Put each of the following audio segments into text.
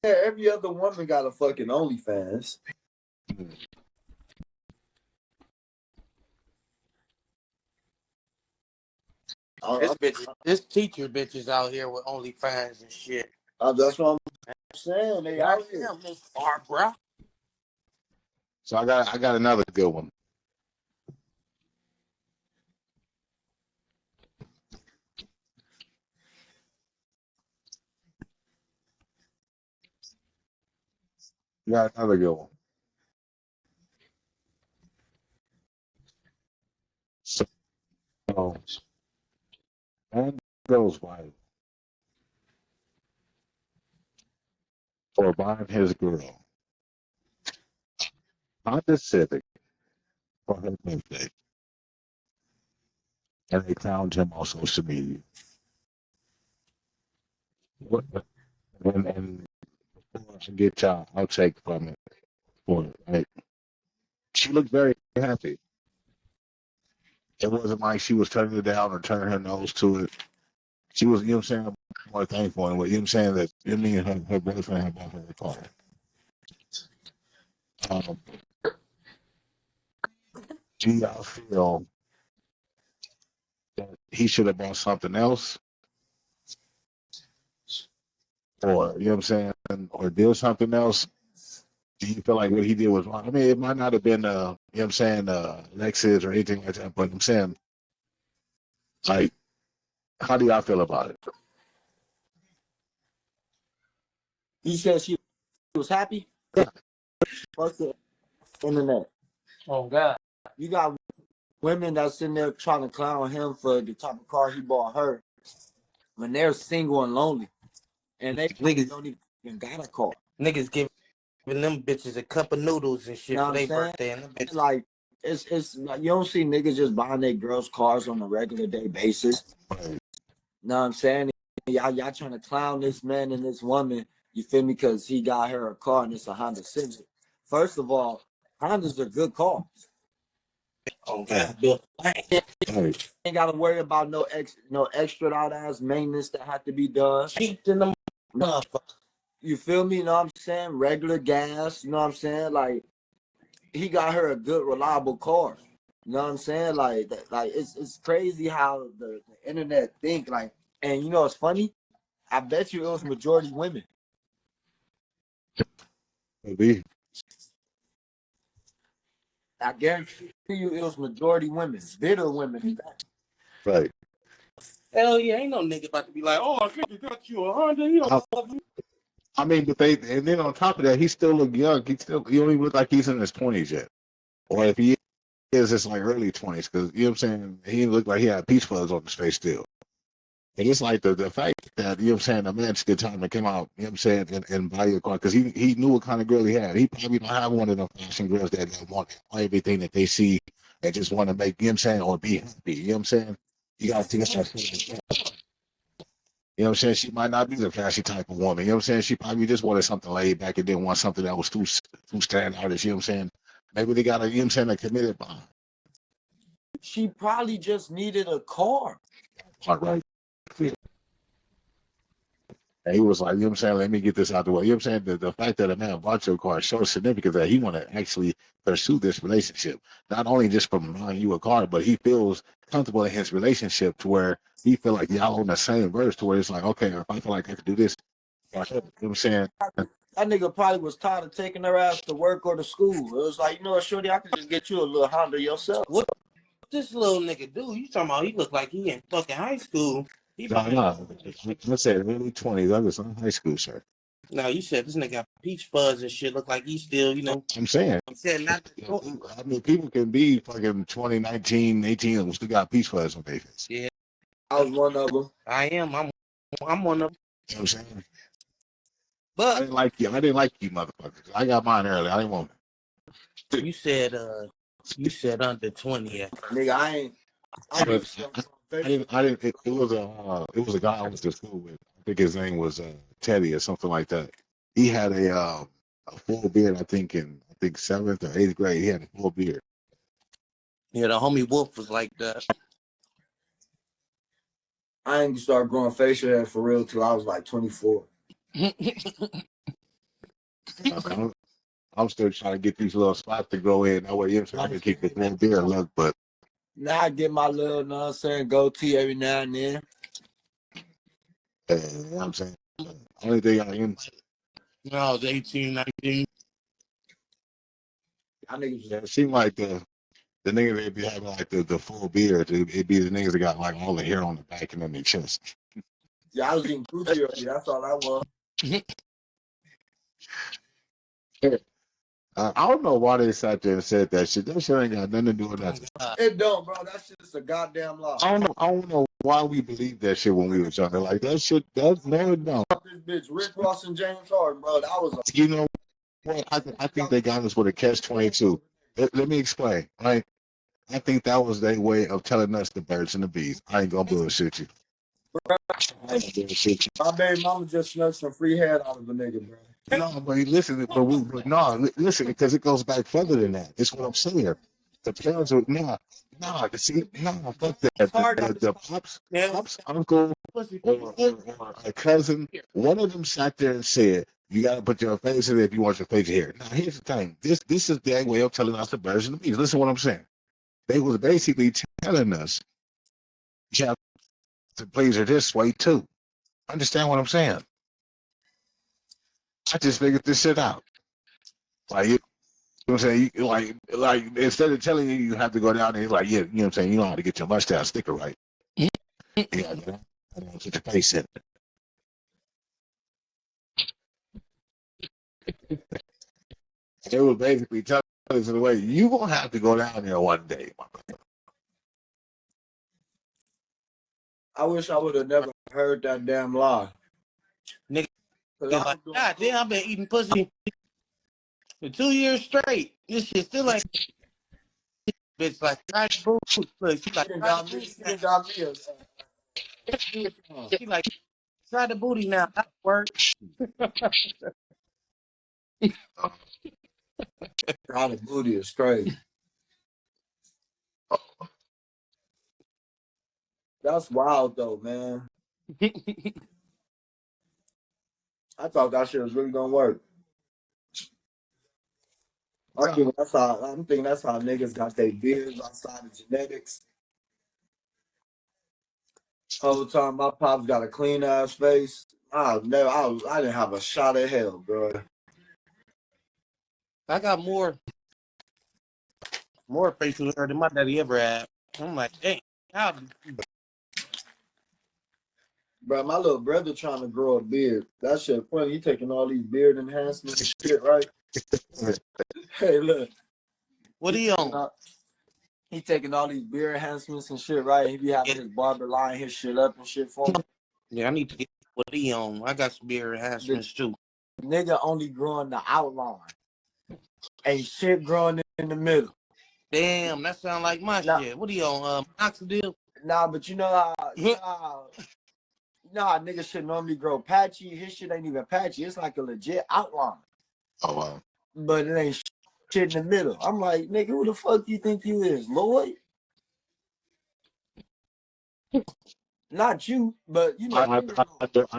every other woman got a fucking OnlyFans. This teacher bitches out here with OnlyFans and shit. That's what I'm saying. They out here. They are, bro. So I got another good one. Got another good one. So, man goes wife for buying his girl Honda Civic for her birthday, and they clowned him on social media. And before I get y'all outtake from it, for it, right? She looked very happy. It wasn't like she was turning it down or turning her nose to it. She was, you know what I'm saying, more thankful. And what you know what I'm saying, that you know, me and her boyfriend had bought her a car. Do y'all feel that he should have bought something else? Or, you know what I'm saying, or did something else? Do you feel like what he did was wrong? I mean, it might not have been, you know what I'm saying, Lexus or anything like that, but I'm saying, like, how do y'all feel about it? He said she was happy. Fuck the internet. Oh, God. You got women that's in there trying to clown him for the type of car he bought her when they're single and lonely. And they Niggas don't even got a car. Niggas giving them bitches a cup of noodles and shit You know for what I'm their saying? birthday. And them bitches. Like, it's like, you don't see niggas just buying their girls cars on a regular day basis. You know what I'm saying? Y'all trying to clown this man and this woman, you feel me? Because he got her a car and it's a Honda Civic. First of all, Hondas are good cars. Oh, God. Bill. Ain't got to worry about no extra out ass maintenance that have to be done. Cheap in the motherfucker. You feel me? You know what I'm saying? Regular gas, you know what I'm saying? Like, he got her a good, reliable car. You know what I'm saying? Like it's crazy how the internet think. Like, and you know what's funny? I bet you it was majority women. Maybe. I guarantee you it was majority women, bitter women. Right. Hell yeah, ain't no nigga about to be like, oh, I think you got you a Honda. You don't love me. I mean, but and then on top of that, he still look young. He don't even look like he's in his 20s yet. Or if he is, it's like early 20s, because, you know what I'm saying, he looked like he had peach fuzz on his face still. And it's like the fact that, you know what I'm saying, the man still time to come out, you know what I'm saying, and buy your car, because he knew what kind of girl he had. He probably don't have one of them fashion girls that want everything that they see and just want to make, you know what I'm saying, or be happy. You know what I'm saying? You got to think that. You know what I'm saying? She might not be the flashy type of woman. You know what I'm saying? She probably just wanted something laid back and didn't want something that was too standardish. You know what I'm saying? Maybe they got a, you know what I'm saying, a committed bond. She probably just needed a car. All right. And he was like, you know what I'm saying, let me get this out the way. You know what I'm saying? The fact that a man bought your car shows significance that he want to actually pursue this relationship. Not only just from buying you a car, but he feels comfortable in his relationship to where he feel like y'all on the same verse to where it's like, okay, if I feel like I could do this, you know what I'm saying? That nigga probably was tired of taking her ass to work or to school. It was like, you know what, shorty, I could just get you a little Honda yourself. What this little nigga do? You talking about he look like he in fucking high school. No. Let's say early 20s. I was in high school, sir. No, you said this nigga got peach fuzz and shit. Look like he still, you know. I'm saying. I'm saying not. I mean, people can be fucking 20, 19, 18 and still got peach fuzz on their face. Yeah. I was one of them. I am. I'm one of them. You know what I'm saying? But I didn't like you. I didn't like you, motherfuckers. I got mine early. I didn't want it. you said under 20. Yeah. Nigga, I ain't. It was a guy I went to school with. I think his name was Teddy or something like that. He had a full beard. I think 7th or 8th grade. He had a full beard. Yeah, the homie Wolf was like that. I ain't start growing facial hair for real till I was like 24. I'm still trying to get these little spots to grow in. That way, you know, I can keep this one beer look, but now I get my little, you know what I'm saying, goatee every now and then. you know what I'm saying, only thing I am. When I was 18, 19. I niggas, Yeah, it seemed like the niggas that be having like the full beard, it'd be the niggas that got like all the hair on the back and on their chest. yeah, I was eating Gucci earlier. That's all I was. I don't know why they sat there and said that shit. That shit ain't got nothing to do with nothing. It don't, bro. That shit's a goddamn lie. I don't know why we believed that shit when we were younger. Like that shit, that no, no. This bitch, Rick Ross and James Harden, bro. That was a You know what? I think they got us with a catch-22. Let me explain. Right? I think that was their way of telling us the birds and the bees. I ain't gonna bullshit you. my baby mama just snuck some free head out of a nigga, bro. No, but listen, but no, listen, because it goes back further than that. It's what I'm saying. The parents would see, fuck that. The pops, uncle, or a cousin, one of them sat there and said, "You gotta put your face in it if you want your face here." Now, here's the thing. This is their way of telling us the birds and the bees. Listen, to what I'm saying. They was basically telling us you have to please her this way too. Understand what I'm saying? I just figured this shit out. Like, you know what I'm saying? Like instead of telling you you have to go down there, like, yeah, you know what I'm saying? You know how to get your mustache sticker right. Yeah, I don't get your face in. It was basically telling us in a way, you gonna have to go down there one day, my brother. I wish I would have never heard that damn lie. Nigga, like, God damn, I've been eating pussy for 2 years straight. This shit still like, bitch, like, try the booty. Look, she like, try the booty now. She like, try the booty now. That work. Try the booty is crazy. That's wild though, man. I thought that shit was really gonna work. I'm thinking that's how niggas got their beards outside of genetics. Whole time my pops got a clean ass face. I didn't have a shot of hell, bro. I got more facial hair than my daddy ever had. I'm like, dang, how? Bro, my little brother trying to grow a beard. That shit funny. He taking all these beard enhancements and shit, right? Hey, look. What are you on? He taking all these beard enhancements and shit, right? He be having his barber line his shit up and shit for me. Yeah, I need to get what he on. I got some beard enhancements too. Nigga only growing the outline. Ain't shit growing in the middle. Damn, that sound like my shit. What are you on? Minoxidil? Nah, but you know how nigga shit normally grow patchy. His shit ain't even patchy. It's like a legit outline. Oh wow. But it ain't shit in the middle. I'm like, nigga, who the fuck you think you is, Lloyd? Not you, but you know. I know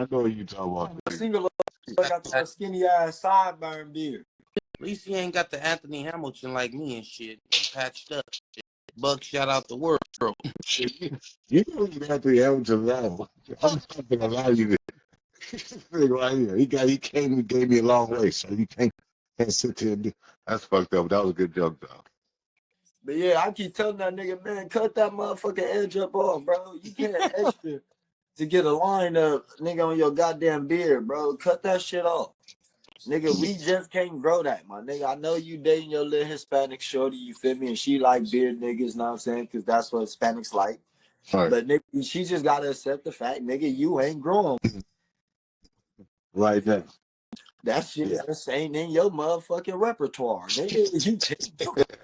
what you talking about. Single got that skinny ass sideburn beard. At least he ain't got the Anthony Hamilton like me and shit. He patched up. Buckshot out the world. You know you have to have to know. I'm not gonna allow you to right here. He came and gave me a long way, so you can't sit there and do. That's fucked up. That was a good joke though. But yeah, I keep telling that nigga, man, cut that motherfucking edge up off, bro. You can't extra to get a line up, nigga, on your goddamn beard, bro. Cut that shit off. Nigga, we just can't grow that, my nigga. I know you dating your little Hispanic shorty, you feel me? And she like beard niggas, know what I'm saying? Because that's what Hispanics like. Right. But nigga, she just gotta accept the fact, nigga, you ain't growing. Right there. That shit just ain't in your motherfucking repertoire, nigga. You can't do it.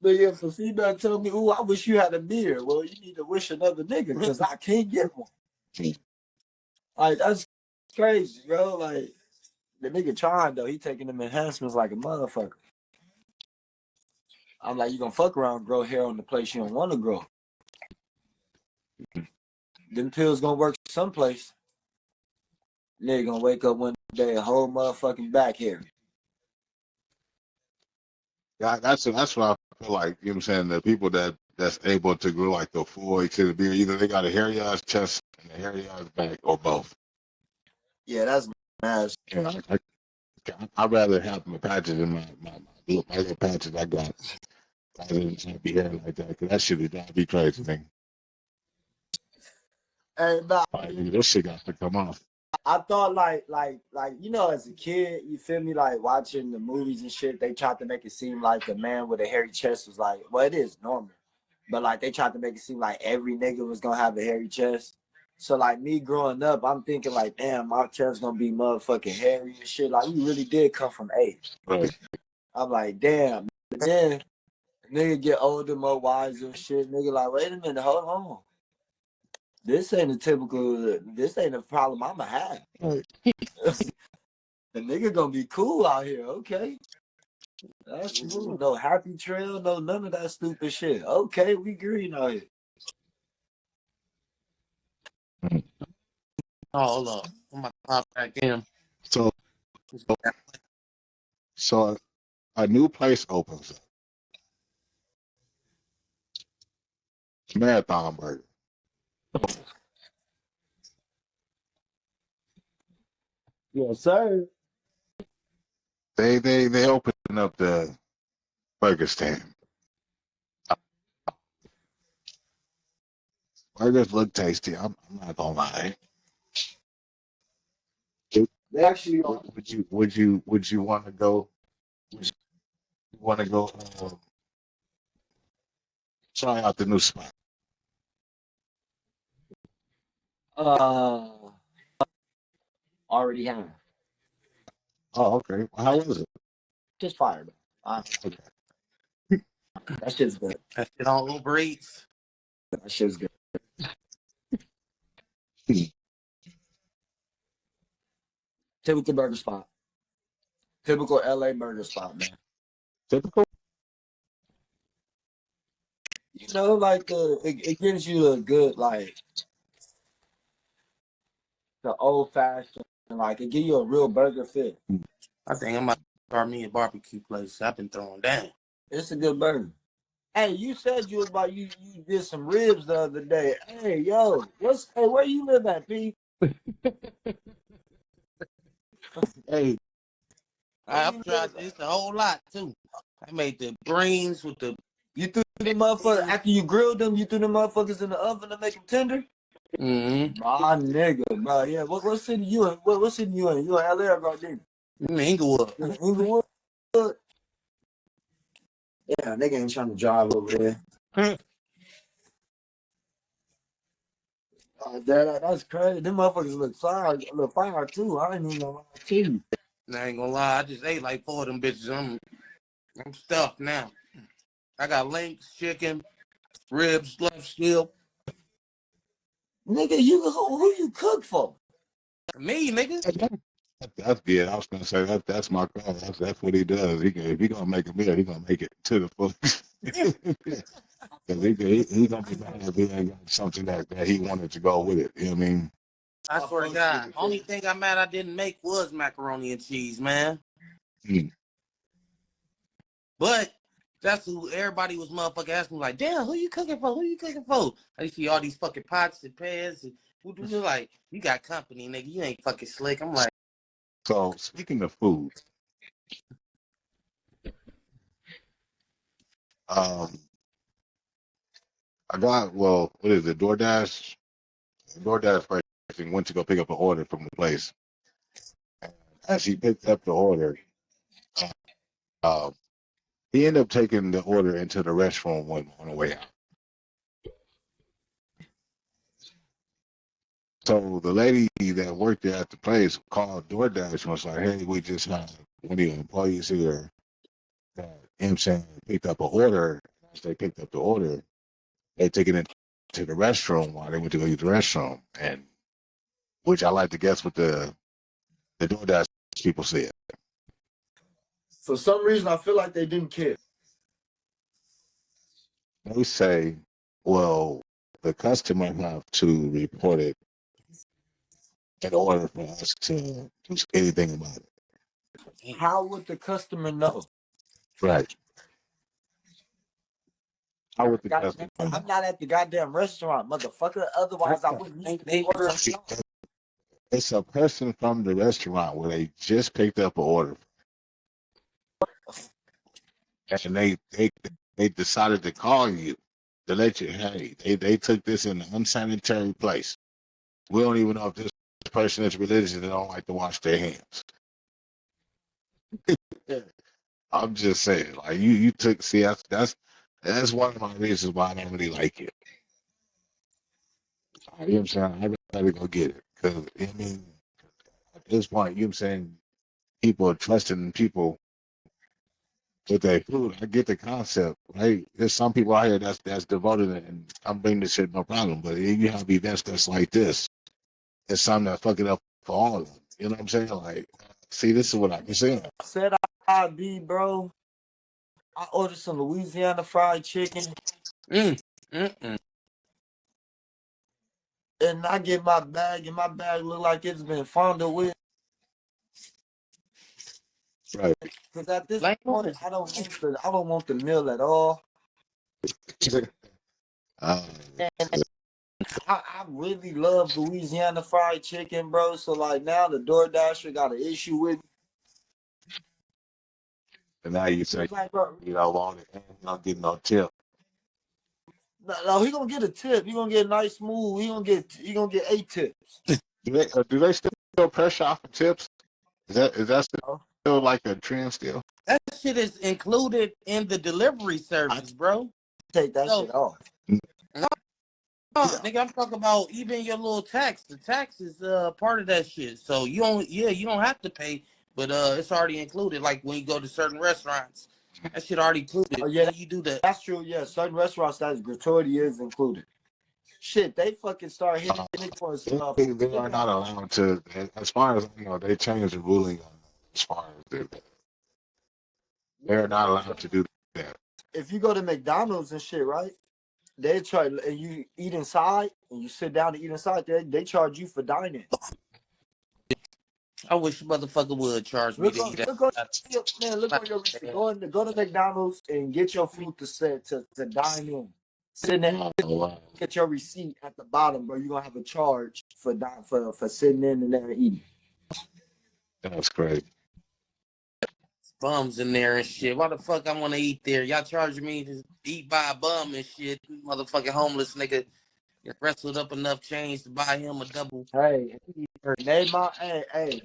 But yeah, for female tell me, ooh, I wish you had a beard. Well, you need to wish another nigga because I can't get one. Like, that's crazy, bro. Like, the nigga trying, though. He taking them enhancements like a motherfucker. I'm like, you gonna fuck around, grow hair on the place you don't want to grow. Them pills gonna work someplace. Nigga gonna wake up one day a whole motherfucking back hair. Yeah, that's what I feel like. You know what I'm saying? The people that's able to grow like the full extended beard, either they got a hairy ass chest and a hairy ass back, or both. Yeah, that's nasty. You know, I'd rather have my patches in my little patches I got rather than trying to be hairy like that, because that shit would drive me crazy, thing. Hey, but Like, this shit got to come off. I thought like you know, as a kid, you feel me, like watching the movies and shit, they tried to make it seem like a man with a hairy chest was like, well, it is normal, but like they tried to make it seem like every nigga was gonna have a hairy chest. So like me growing up, I'm thinking like, damn, my chest gonna be motherfucking hairy and shit. Like we really did come from age. Right. I'm like, damn. But then nigga get older, more wiser and shit. Nigga like, wait a minute, hold on. This ain't a problem I'ma have. Right. The nigga gonna be cool out here, okay? That's cool. No happy trail, no none of that stupid shit. Okay, we green out here. Oh, hold up. I'm about to pop back in. So a new place opens up. Marathon Burger. Yes, sir. They open up the burger stand. Burgers look tasty. I'm not gonna lie. They actually are. Would you want to go? Would you want to go try out the new spot? uh already have. Oh, okay. Well, how was it? Just fired. Okay. That shit's good. That shit on Uber Eats. That shit's good. Typical burger spot. Typical LA burger spot, man. Typical. You know, like it gives you a good like the old fashioned, like it give you a real burger fit. I think I'm about to start me a barbecue place. I've been throwing down. It's a good burger. Hey, you said you was about you did some ribs the other day. Hey, yo, where you live at, P? Hey, I've tried it's a whole lot too. I made the greens with the You threw them motherfuckers after you grilled them. You threw them motherfuckers in the oven to make them tender. My nigga, bro. Yeah, what city you in? What city you in? You in LA or Gardena? Inglewood. You in Inglewood? Yeah, nigga ain't trying to drive over there. That's crazy. Them motherfuckers look fire too. I ain't even gonna lie to you. I ain't gonna lie, I just ate like 4 of them bitches. I'm stuffed now. I got links, chicken, ribs left still. Nigga, who you cook for? Me, nigga. that's good. I was gonna say that's my call. That's what he does. If he gonna make a meal, he gonna make it to the full. Because he gonna be mad if he ain't got something that he wanted to go with it. You know what I mean? I swear to God, only thing I'm mad I didn't make was macaroni and cheese, man. But that's who everybody was motherfucking asking, like, damn, who you cooking for? Who you cooking for? I see all these fucking pots and pans. And you're like, you got company, nigga. You ain't fucking slick. I'm like, So speaking of food, I got what is it? DoorDash. DoorDash person went to go pick up an order from the place. As he picked up the order, uh, he ended up taking the order into the restroom on the way out. So the lady that worked there at the place called DoorDash and was like, "Hey, we just had one of your employees here that saying picked up an order. As they picked up the order, they took it into the restroom while they went to go use the restroom." And which I like to guess what the DoorDash people said. For some reason, I feel like they didn't care. They say, well, the customer have to report it in order for us to do anything about it. How would the customer know? Right. How would the Goddamn, customer? I'm not at the goddamn restaurant, motherfucker. Otherwise, I wouldn't order. It's a person from the restaurant where they just picked up an order, and they decided to call you to let you. Hey, they took this in an unsanitary place. We don't even know if this person is religious and they don't like to wash their hands. I'm just saying, like you took. See, that's one of my reasons why I don't really like it. You know what I'm saying? I'd rather go get it because I mean, at this point, you know what I'm saying, people are trusting people with their food. I get the concept, right? There's some people out here that's devoted, and I'm bringing this shit no problem. But you have events that's like this, it's something that fuck it up for all of them. You know what I'm saying? Like, see, this is what I'm saying. Said I'd be, bro. I ordered some Louisiana fried chicken. And I get my bag, and my bag look like it's been fondled with. Right. Because at this point, I don't want the meal at all. And I really love Louisiana fried chicken, bro. So like now the DoorDasher got an issue with me. And now you say, like, bro, you don't want it, and you don't get no tip. No, he gonna get a tip. He gonna get a nice smooth. He gonna get 8 tips. Do they still pressure off for tips? Is that still like a trend still? That shit is included in the delivery service, bro. Take that shit off. No, nigga, I'm talking about even your little tax. The tax is part of that shit. So you don't have to pay, but it's already included. Like when you go to certain restaurants, that shit already included. Oh yeah, when you do that. That's true. Yeah, certain restaurants that gratuity is included. Shit, they fucking start hitting it for stuff. They are not allowed to, as far as you know, they changed the ruling on as far as they're not allowed to do that. If you go to McDonald's and shit, right? They try and you eat inside and you sit down to eat inside. They charge you for dining. I wish a motherfucker would charge me to eat that. Look on your receipt. Go to McDonald's and get your food to dine in. Sit there, get your receipt at the bottom, bro. You're gonna have a charge for sitting in there and eating. That's crazy. Bums in there and shit. Why the fuck I want to eat there? Y'all charging me to eat by a bum and shit. Motherfucking homeless nigga wrestled up enough change to buy him a double. Hey,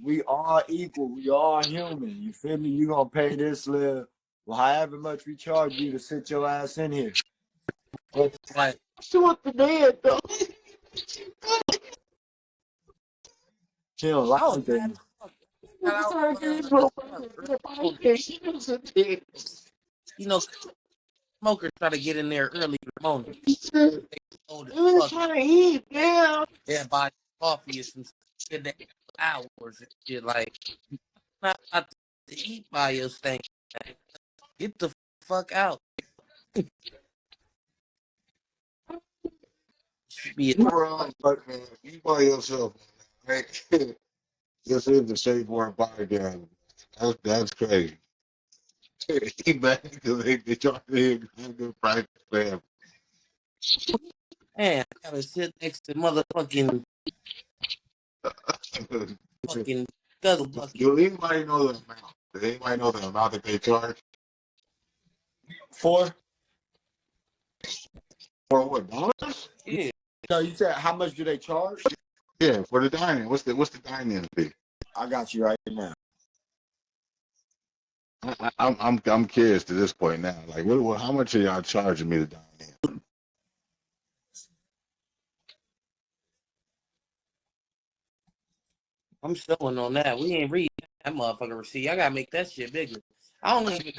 we all equal. We all human. You feel me? You gonna pay this little, well, however much we charge you to sit your ass in here. Like, she want the bed though. She don't like that. You know, smokers try to get in there early in the morning. Trying to eat, yeah. Yeah, buy coffee or some shit that hours and shit. Like, not to eat by your thing. Get the fuck out. You by yourself, right? This is the straightforward podcast. That's crazy. He back because they trying to get a good price for him. Man, I gotta sit next to motherfucking guzzle bucket. Do anybody know the amount? Does anybody know the amount that they charge? For what, dollars? Yeah. No, you said how much do they charge? Yeah, for the dining. What's the dining fee? I got you right now. I'm curious to this point now. Like, how much are y'all charging me to dine in? I'm showing on that. We ain't read that motherfucking receipt. I gotta make that shit bigger. I don't even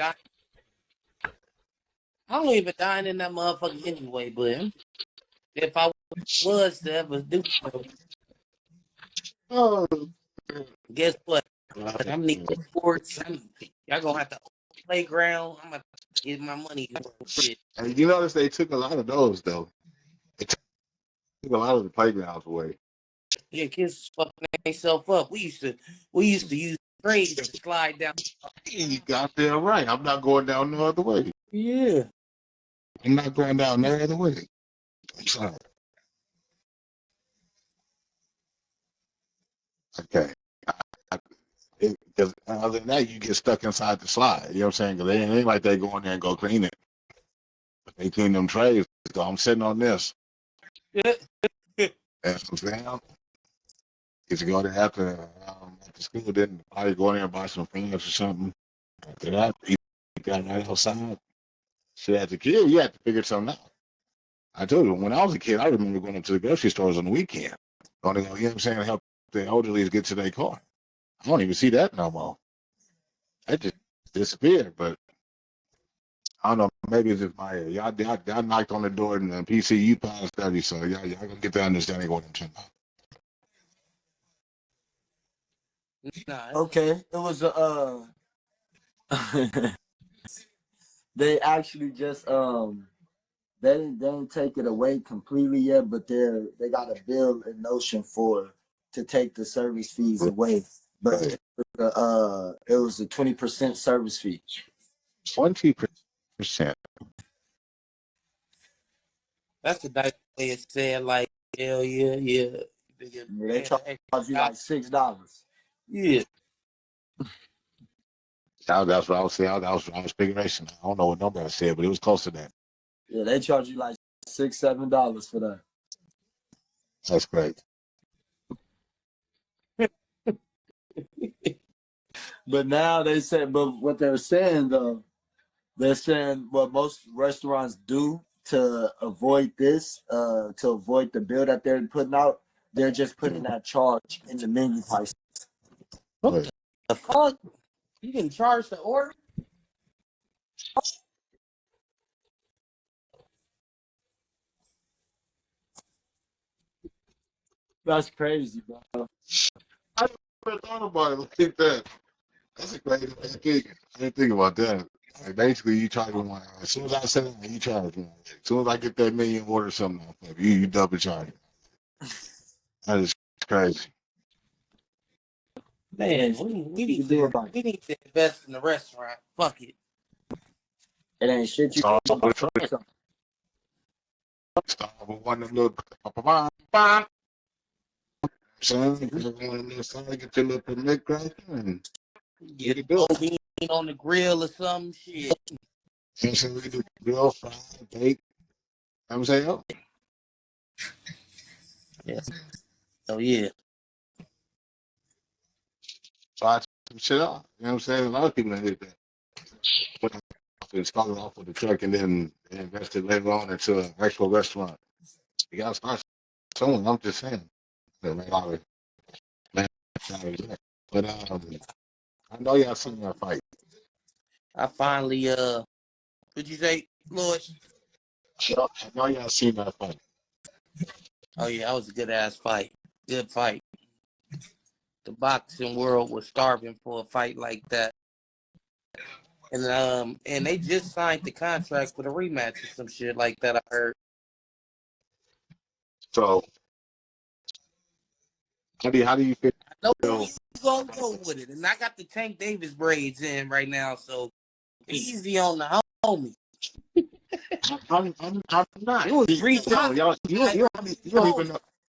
dine in that motherfucker anyway, but if I was to ever do so, guess what? I'm need sports. Y'all gonna have to open the playground. I'm gonna get my money for shit. And you notice they took a lot of those though. They took a lot of the playgrounds away. Yeah, kids fucking themselves up. We used to use trades to slide down. You got there right. I'm not going down no other way. Yeah. I'm not going down no other way. I'm sorry. Okay. Because other than that, you get stuck inside the slide. You know what I'm saying? Because it ain't like they go in there and go clean it. They clean them trays. So I'm sitting on this. That's what I'm saying. If you go there after school, then probably go in there and buy some fans or something. After that, you got right outside. So as a kid, you had to figure something out. I told you, when I was a kid, I remember going up to the grocery stores on the weekend. Going to go, you know what I'm saying, help the elderly get to their car. I don't even see that no more. That just disappeared. But I don't know, maybe it's just my y'all knocked on the door in the PCU power study, so y'all gonna get the understanding what I'm talking Nah. Okay, it was they actually just they didn't take it away completely yet, but they got a bill in motion for to take the service fees away. But it was a 20% service fee. 20%. That's a nice way of saying like, hell yeah. They charge you like $6. Yeah. That's what I was saying. That was figuring. I don't know what number I said, but it was close to that. Yeah, they charge you like $6-7 for that. That's great. But now they said, but what they're saying though, they're saying what most restaurants do to avoid this, to avoid the bill that they're putting out, they're just putting that charge in the menu price. What the fuck? You can charge the order? That's crazy, bro. I never thought about it like that. That's a great thing. I didn't think about that. Like basically, you charge them as soon as I send it, you charge me. As soon as I get that million order something off of you double charge. That is crazy. Man, we need to invest in the restaurant. Fuck it. It ain't shit you Start can with a do. Start with one of them little son, get your little permit cracker and Get a on the grill or some shit. and so we do grill, fry, bake. I'm saying, oh, Yeah. Oh yeah. try some shit out. You know what I'm saying? A lot of people did that. Put it off and start it off with the truck and then invest it later on into an actual restaurant. You gotta start somewhere. I'm just saying. But I know y'all seen that fight. I finally what'd you say, Lloyd? I know y'all seen that fight. Oh yeah, that was a good ass fight. Good fight. The boxing world was starving for a fight like that. And they just signed the contract for the rematch or some shit like that, I heard. So how do you feel? I know you gonna go with it. And I got the Tank Davis braids in right now, so easy on the homie. I'm not. It was recent. Y'all, you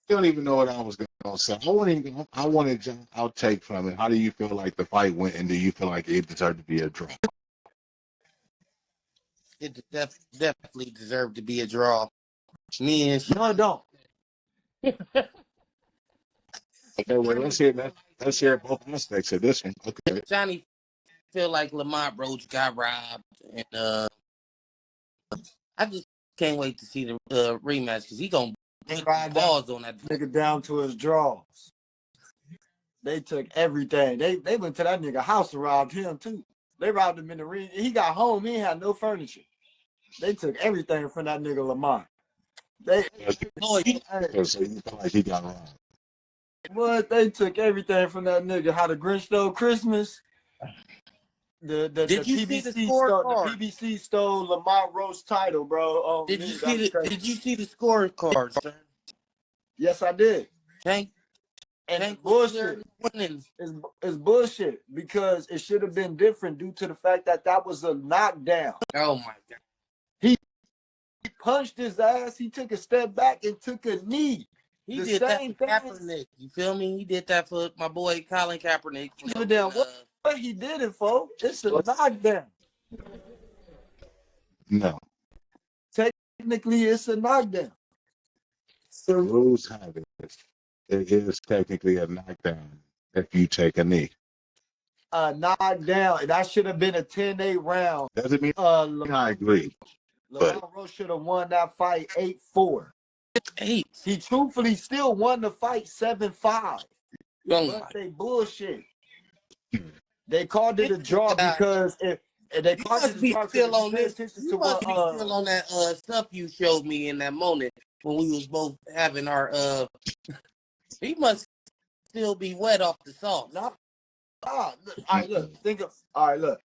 don't even know what I was gonna say. I wanted your outtake from it. How do you feel like the fight went, and do you feel like it deserved to be a draw? It definitely deserved to be a draw. Me and No, it don't. Okay, well let's hear both aspects of this one. Okay. Johnny feel like Lamont Roach got robbed, and I just can't wait to see the rematch because he gonna put balls on that nigga down to his drawers. They took everything. They went to that nigga house and robbed him too. They robbed him in the ring. He got home. He ain't had no furniture. They took everything from that nigga Lamont. So you feel like he got wrong. What? They took everything from that nigga. How the Grinch stole Christmas. Did you see the scorecard? The BBC stole Lamont Roach title, bro. Oh, Did you see the scorecard, sir? Yes, I did. Tank And Tank bullshit. winning. It's bullshit because it should have been different due to the fact that that was a knockdown. Oh my God. He punched his ass. He took a step back and took a knee. He the did that same for thing. Kaepernick. You feel me? He did that for my boy Colin Kaepernick. You know, what he did it for? It's a knockdown. No. Technically, it's a knockdown. The rules have it. It is technically a knockdown if you take a knee. A knockdown. And that should have been a 10-8 round. Doesn't mean I agree. Lamont Roach should have won that fight 8-4. 8. He truthfully still won the fight 7-5. But they bullshit. They called it a draw because they called it a draw still on this. You must be still on that stuff you showed me in that moment when we was both having our he must still be wet off the sauce. All right, look. All right, look.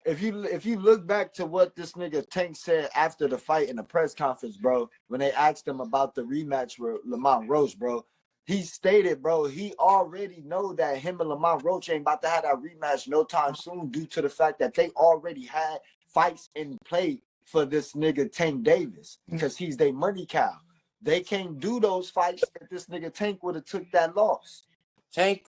If you look back to what this nigga Tank said after the fight in the press conference, bro, when they asked him about the rematch with Lamont Roach, bro, he stated, bro, he already know that him and Lamont Roach ain't about to have that rematch no time soon due to the fact that they already had fights in play for this nigga Tank Davis because he's their money cow. They can't do those fights if this nigga Tank would have took that loss. Tank,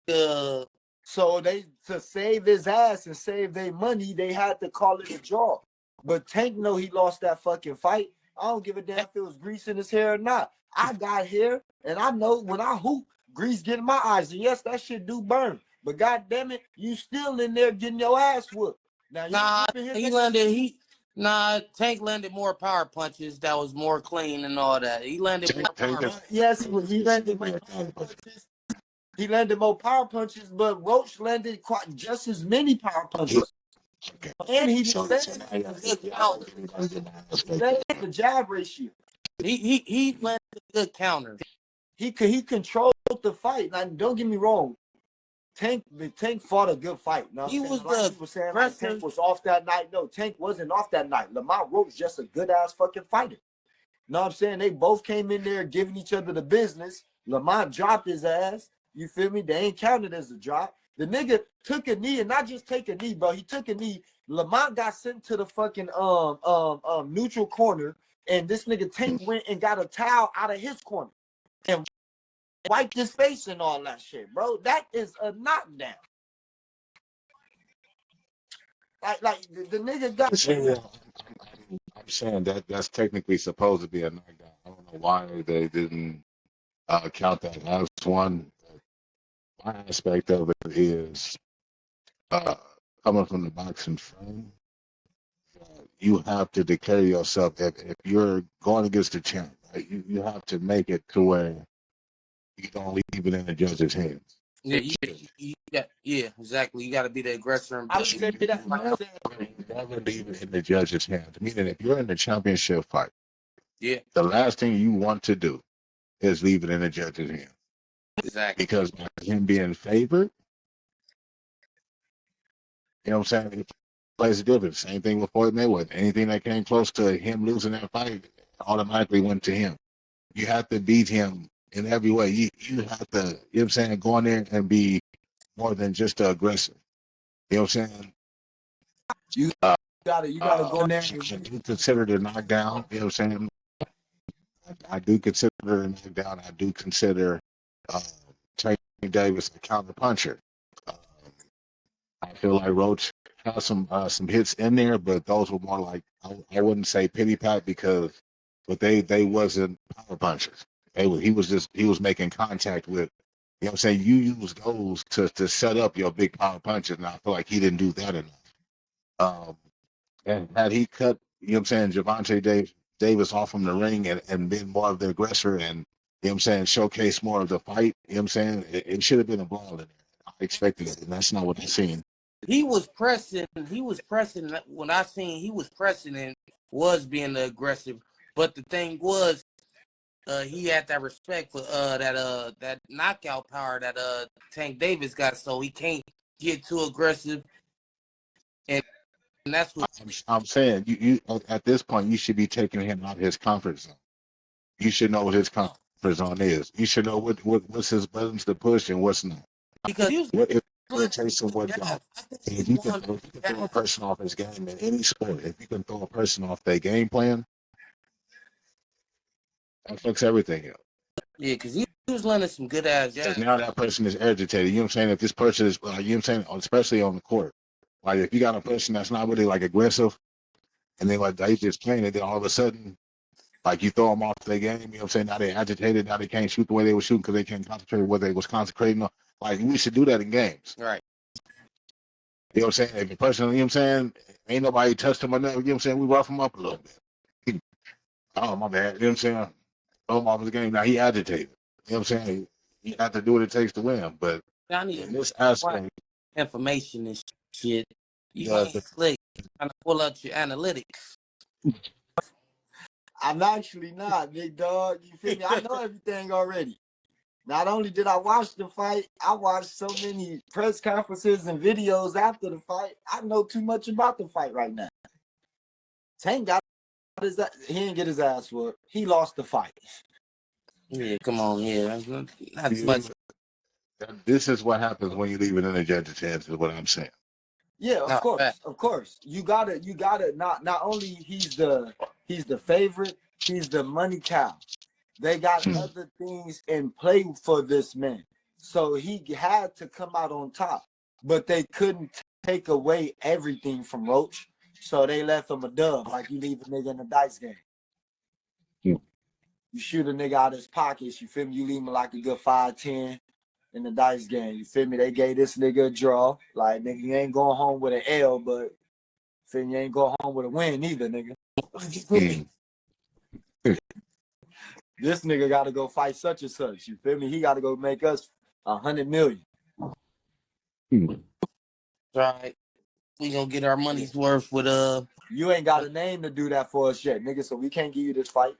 so they, to save his ass and save their money, they had to call it a draw. But Tank know he lost that fucking fight. I don't give a damn if it was grease in his hair or not. I got hair, and I know when I hoop, grease get in my eyes. And yes, that shit do burn. But god damn it, you still in there getting your ass whooped. Now Tank landed more power punches that was more clean and all that. He landed more power punches. Yes, he landed more power punches. He landed more power punches, but Roach landed quite just as many power punches. And he landed the jab ratio. He landed good counters. He controlled the fight. Now, don't get me wrong. Tank fought a good fight. He was people saying like Tank was off that night. No, Tank wasn't off that night. Lamont Roach just a good ass fucking fighter. Know what I'm saying? They both came in there giving each other the business. Lamont dropped his ass. You feel me? They ain't counted as a drop. The nigga took a knee, and not just take a knee, bro. He took a knee. Lamont got sent to the fucking neutral corner, and this nigga Tank went and got a towel out of his corner and wiped his face and all that shit, bro. That is a knockdown. Like the nigga got. I'm saying that's technically supposed to be a knockdown. I don't know why they didn't count that as one. My aspect of it is coming from the boxing frame. You have to declare yourself if you're going against the champ. Right? You have to make it to where you don't leave it in the judge's hands. Yeah, exactly. You got to be the aggressor. I would say that. Never leave it in the judge's hands. Meaning, if you're in the championship fight, the last thing you want to do is leave it in the judge's hands. Exactly. Because by him being favored, you know what I'm saying? It plays a difference. Same thing with Floyd Mayweather. Anything that came close to him losing that fight automatically went to him. You have to beat him in every way. You have to, you know what I'm saying, go in there and be more than just aggressive. You know what I'm saying? You gotta go in there. I do consider the knockdown, you know what I'm saying? I do consider the knockdown. I do consider Tank Davis a counter puncher. I feel like Roach has some hits in there, but those were more like I wouldn't say pity pat but they wasn't power punchers. He was making contact with, you know what I'm saying, you use those to set up your big power punches, and I feel like he didn't do that enough. And had he cut, you know what I'm saying, Gervonta Davis off from the ring and been more of the aggressor and, you know what I'm saying, showcase more of the fight, you know what I'm saying, it should have been a brawl in there. I expected it, and that's not what I seen. He was pressing. When I seen he was pressing and was being aggressive. But the thing was, he had that respect for that knockout power that Tank Davis got, so he can't get too aggressive. And that's what I'm saying. You at this point you should be taking him out of his comfort zone. You should know his comfort zone is. You should know what's his buttons to push and what's not. Because he was What if like, it takes and what don't. If you can throw a person off his game in any sport, if you can throw a person off their game plan, that fucks everything up. yeah, because he was learning some good ass Because jabs. now that person is agitated. You know what I'm saying? If this person is, you know what I'm saying, especially on the court, like if you got a person that's not really like aggressive, and then like they just playing it, then all of a sudden, like you throw them off their game. You know what I'm saying? Now they're agitated. Now they can't shoot the way they were shooting because they can't concentrate on what they was concentrating on. Like we should do that in games. Right. You know what I'm saying? If the person, you know what I'm saying, ain't nobody touched him or nothing, you know what I'm saying? We rough him up a little bit. Oh, my bad. You know what I'm saying? Throw him off his game. Now he agitated. You know what I'm saying? You have to do what it takes to win. But I need in this aspect, information and shit. You yeah, ain't slick trying to pull out your analytics. I'm actually not, big dog. You feel me? I know everything already. Not only did I watch the fight, I watched so many press conferences and videos after the fight. I know too much about the fight right now. Tank got his ass. He didn't get his ass whooped. He lost the fight. Yeah, come on, yeah. Not as much. this is what happens when you leave an energetic chance, is what I'm saying. Yeah, of Not course, bad. of course. You gotta not only he's the favorite, he's the money cow. They got other things in play for this man. So he had to come out on top. But they couldn't take away everything from Roach. So they left him a dub, like you leave a nigga in a dice game. Mm. You shoot a nigga out of his pockets, you feel me? You leave him like a good 5-10 in the dice game. You feel me? They gave this nigga a draw. Like, nigga, you ain't going home with an L, but feel me? You ain't going home with a win either, nigga. Mm. This nigga got to go fight such and such. You feel me? He got to go make us 100 million. Mm. Right. We gonna get our money's worth with You ain't got a name to do that for us yet, nigga. So we can't give you this fight,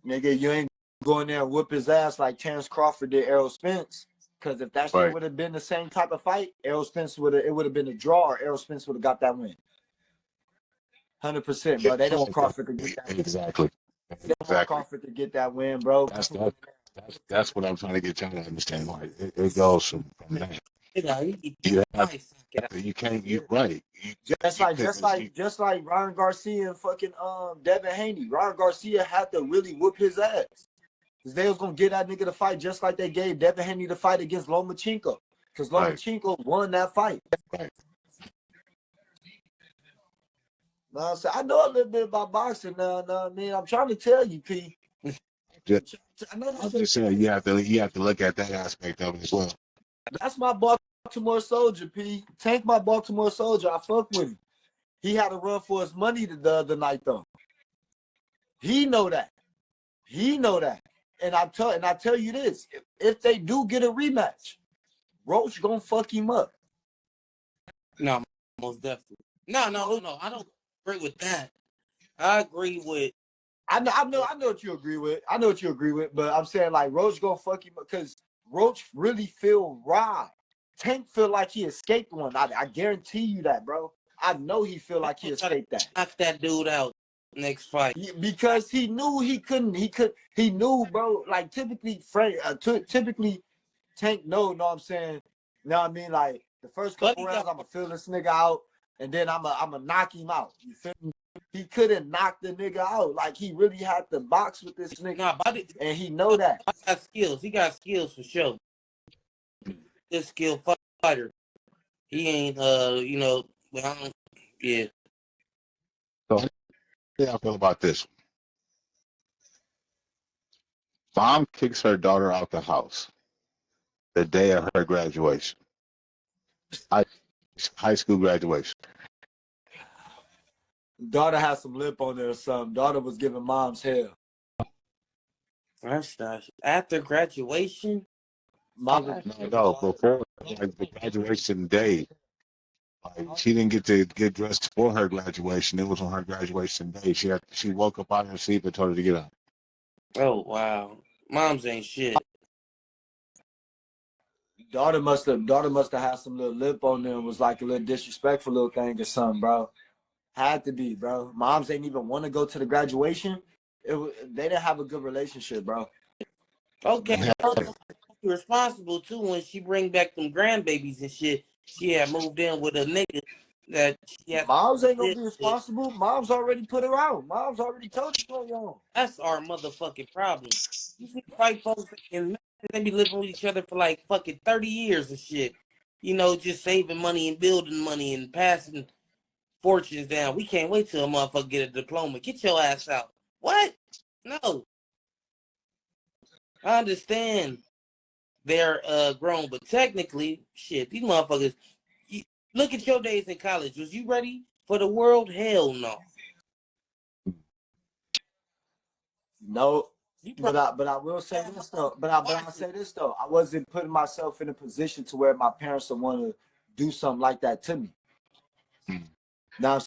nigga. You ain't going there and whoop his ass like Terrence Crawford did Errol Spence. Because if that shit would have been the same type of fight, Errol Spence would have been a draw, or Errol Spence would have got that win. 100%, bro. They don't want Crawford to get that win. Exactly. They don't want Crawford to get that win, bro. That's what I'm trying to get y'all to understand. Like it goes from that. You can't. You right. Just like Ryan Garcia and fucking Devin Haney. Ryan Garcia had to really whoop his ass. Because they was gonna get that nigga to fight just like they gave Devin Haney the fight against Lomachenko. Because Lomachenko won that fight. Right. No, so I know a little bit about boxing now. No, I mean, I'm trying to tell you, P. I'm just saying you have to look at that aspect of it as well. That's my Baltimore soldier, P. Tank my Baltimore soldier. I fuck with him. He had to run for his money the other night though. He know that. And I tell you this: if they do get a rematch, Roach gonna fuck him up. No, most definitely. No. I don't agree with that. I agree with. I know what you agree with. But I'm saying like Roach gonna fuck him up because Roach really feel robbed. Tank feel like he escaped one. I guarantee you that, bro. I know he feel like he escaped that. Knock that dude out next fight. Because he knew he couldn't. He knew, bro. Like typically Tank know what I'm saying? You know what I mean? Like the first couple rounds, I'm gonna fill this nigga out, and then I'm gonna knock him out. You feel me? He couldn't knock the nigga out. Like he really had to box with this nigga, and he know that. He got skills for sure. Good skill fighter. He ain't well, yeah. So how I feel about this. Mom kicks her daughter out the house the day of her graduation. High school graduation. Daughter has some lip on there or something. Daughter was giving mom's hell. After graduation? No, before like the graduation day. Like, she didn't get to get dressed for her graduation. It was on her graduation day. She woke up out of her sleep and told her to get up. Oh wow. Moms ain't shit. Daughter must have had some little lip on there and was like a little disrespectful little thing or something, bro. Had to be, bro. Moms ain't even want to go to the graduation. They didn't have a good relationship, bro. Okay, And you're responsible too when she bring back them grandbabies and shit. She had moved in with a nigga that she had Moms ain't gonna to be with. responsible. Mom's already put her out. Mom's already told her what's going on. That's our motherfucking problem. You see white folks and they be living with each other for like fucking 30 years and shit. You know, just saving money and building money and passing fortunes down. We can't wait till a motherfucker get a diploma. Get your ass out. What? No. I understand they're grown, but technically, shit, these motherfuckers. You, look at your days in college. Was you ready for the world? Hell no. No, You but probably I will say this though. But I say this though. I wasn't putting myself in a position to where my parents would want to do something like that to me. Now I'm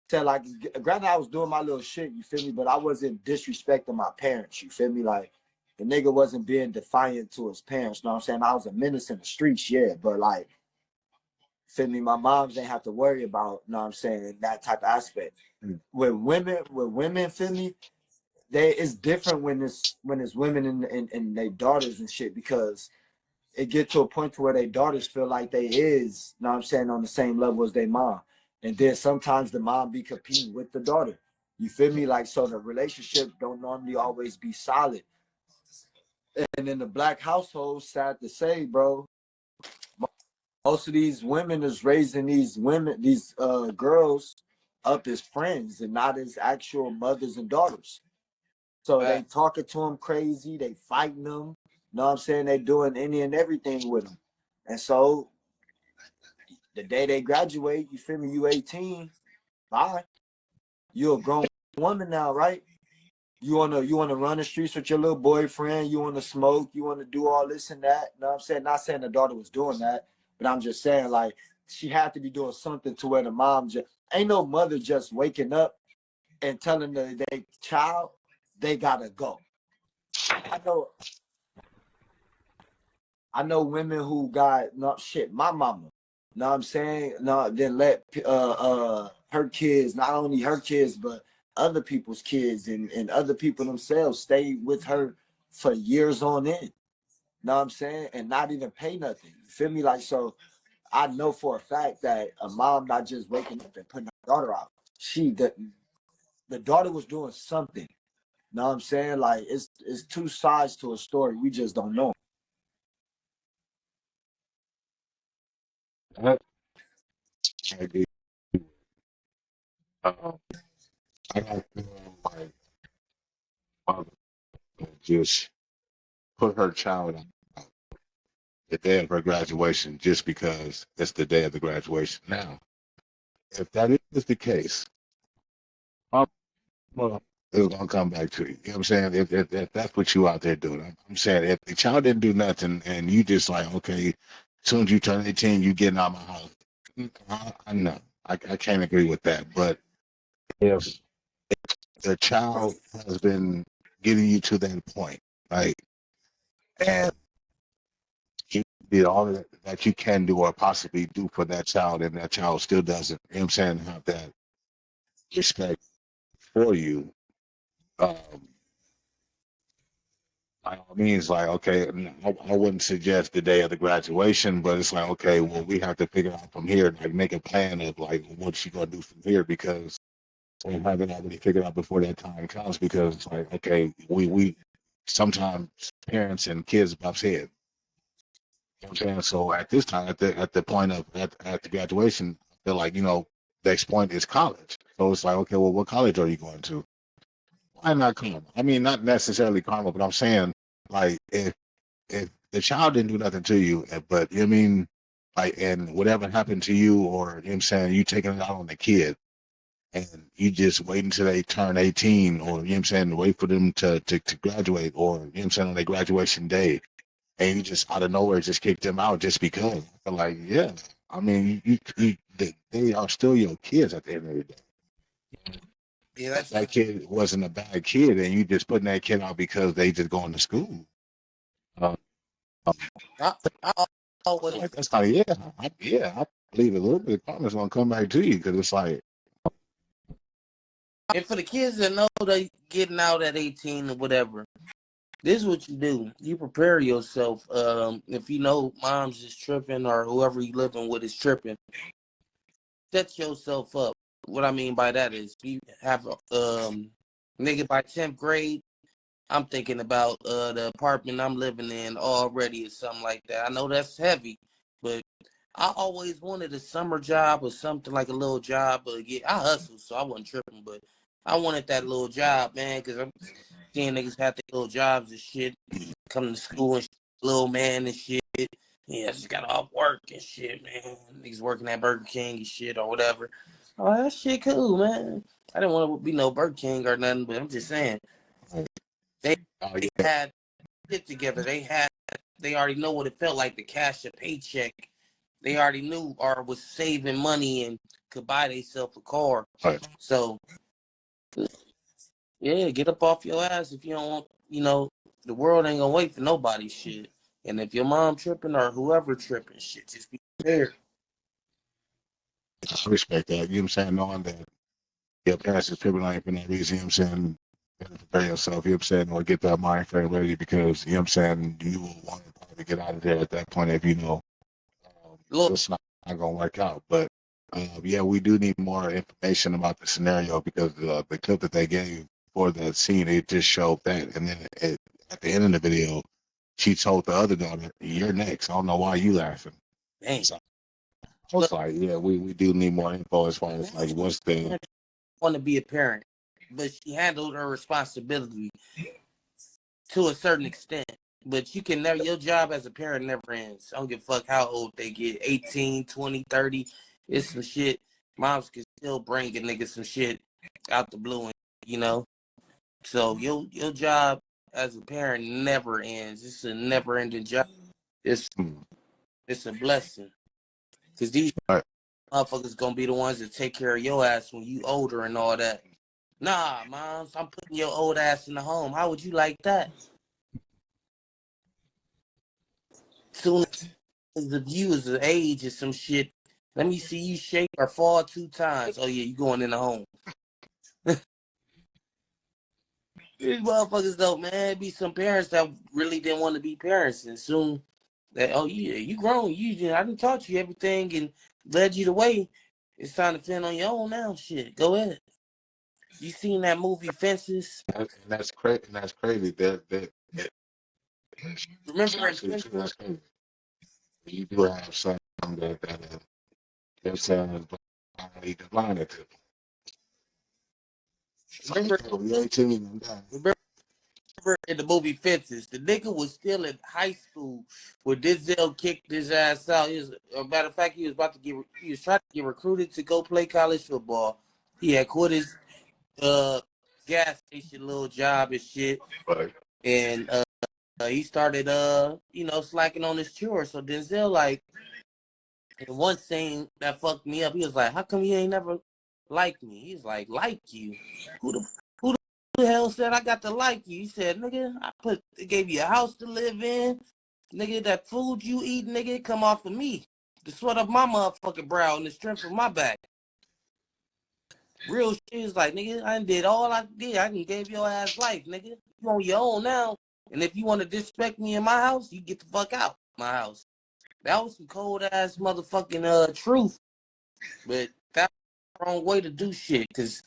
saying, like, granted, I was doing my little shit. You feel me? But I wasn't disrespecting my parents. You feel me? Like, the nigga wasn't being defiant to his parents. You know what I'm saying? I was a menace in the streets, yeah. But like, feel me? My moms ain't have to worry about. You know what I'm saying? That type of aspect. With women, feel me? It's different when it's women and their daughters and shit, because it get to a point to where their daughters feel like they is, you know what I'm saying, on the same level as their mom. And then sometimes the mom be competing with the daughter. You feel me? Like, so the relationship don't normally always be solid. And in the black household, sad to say, bro, most of these women is raising these girls up as friends and not as actual mothers and daughters. So they talking to them crazy, they fighting them. You know what I'm saying? They doing any and everything with them. And so the day they graduate, you feel me? You 18, bye. You a grown woman now, right? You wanna run the streets with your little boyfriend. You wanna smoke. You wanna do all this and that. You know what I'm saying? Not saying the daughter was doing that, but I'm just saying, like, she had to be doing something to where the mom just ain't no mother just waking up and telling their child they gotta go. I know I know women who got no shit. My mama, know what I'm saying? No, then let her kids, not only her kids, but other people's kids and other people themselves stay with her for years on end. Know what I'm saying? And not even pay nothing. You feel me? Like, so I know for a fact that a mom not just waking up and putting her daughter out. The daughter was doing something. Know what I'm saying? Like, it's two sides to a story. We just don't know. I agree. I don't feel like mother would just put her child on the day of her graduation just because it's the day of the graduation. Now, if that is the case, well, it's gonna come back to you. You know what I'm saying? If that's what you out there doing, I'm saying if the child didn't do nothing and you just like, okay, as soon as you turn 18, you getting out of my house. I know. I can't agree with that. But if the child has been getting you to that point, right, and you did all that you can do or possibly do for that child, and that child still doesn't, you know what I'm saying, have that respect for you, um, by all means, like, okay, I wouldn't suggest the day of the graduation, but it's like, okay, well, we have to figure out from here, like, make a plan of like what you gonna do from here, because we haven't already figured out before that time comes, because it's like, okay, we sometimes parents and kids bumps head. You know what I'm saying? So at this time, at the point of at the graduation, they're like, next point is college. So it's like, okay, well, what college are you going to? Why not Carmel? I mean, not necessarily Carmel, but I'm saying, like, if the child didn't do nothing to you, but you know what I mean, like, and whatever happened to you, or you know what I'm saying, you taking it out on the kid, and you just wait until they turn 18, or you know what I'm saying, wait for them to graduate, or you know what I'm saying, on their graduation day, and you just out of nowhere just kick them out just because. I feel like, yeah, I mean, they are still your kids at the end of the day. yeah, If that's that kid wasn't a bad kid, and you just putting that kid out because they just going to school. Uh, I, I I feel always like that's how, yeah, I believe a little bit of karma's gonna come back to you, because it's like And for the kids that know they getting out at 18 or whatever, this is what you do. You prepare yourself. If you know mom's is tripping or whoever you living with is tripping, set yourself up. What I mean by that is you have a nigga by 10th grade. I'm thinking about the apartment I'm living in already or something like that. I know that's heavy, but I always wanted a summer job or something like a little job. But yeah, I hustled, so I wasn't tripping. But I wanted that little job, man, because I'm seeing niggas have their little jobs and shit, coming to school and shit, little man and shit. Yeah, just got off work and shit, man. Niggas working at Burger King and shit or whatever. Oh, that shit cool, man. I didn't want to be no Burger King or nothing, but I'm just saying they had shit together. They already know what it felt like to cash a paycheck. They already knew or was saving money and could buy themselves a car. Right. So yeah, get up off your ass if you don't want, the world ain't gonna wait for nobody shit. And if your mom tripping or whoever tripping shit, just be prepared. I respect that. You know what I'm saying? Knowing that your parents is tripping on you for no reason, you know what I'm saying? You gotta prepare yourself, you know what I'm saying, or get that mind frame ready because, you know what I'm saying, you will want to get out of there at that point if you know Look, it's not going to work out. But yeah, we do need more information about the scenario because the clip that they gave for that scene, it just showed that. And then at the end of the video, she told the other daughter, "You're next." I don't know why you laughing. dang. So I was like, yeah, we do need more info as far as like what's the. Want to be a parent, but she handled her responsibility to a certain extent. But you can never, your job as a parent never ends. I don't give a fuck how old they get, 18, 20, 30. It's some shit. Moms can still bring a nigga some shit out the blue, So your job as a parent never ends. It's a never ending job. It's a blessing. Because these motherfuckers gonna be the ones that take care of your ass when you older and all that. Nah, moms, I'm putting your old ass in the home. How would you like that? Soon as the view is the age or some shit, let me see you shake or fall 2 times. Oh yeah, you going in the home. These motherfuckers though, man, be some parents that really didn't want to be parents, and soon that yeah, you grown, I done taught you everything and led you the way. It's time to fend on your own now. Shit, go ahead. You seen that movie Fences? And that's crazy. And that's crazy. Remember That's crazy. You do have some that their son is blinded to. remember, We 18 and remember in the movie Fences, the nigga was still in high school when Denzel kicked his ass out. He was, a matter of fact, he was trying to get recruited to go play college football. He had quit his gas station little job and shit, right. and he started slacking on his chores. So Denzel, like, in one scene that fucked me up, he was like, "How come you ain't never liked me?" He's like, "Like you? Who the hell said I got to like you?" He said, "Nigga, gave you a house to live in. Nigga, that food you eat, nigga, come off of me. The sweat of my motherfucking brow and the strength of my back." Real shit is like, nigga, I done did all I did. I done gave your ass life, nigga. You on your own now. And if you want to disrespect me in my house, you get the fuck out my house. That was some cold ass motherfucking truth. But that's the wrong way to do shit, because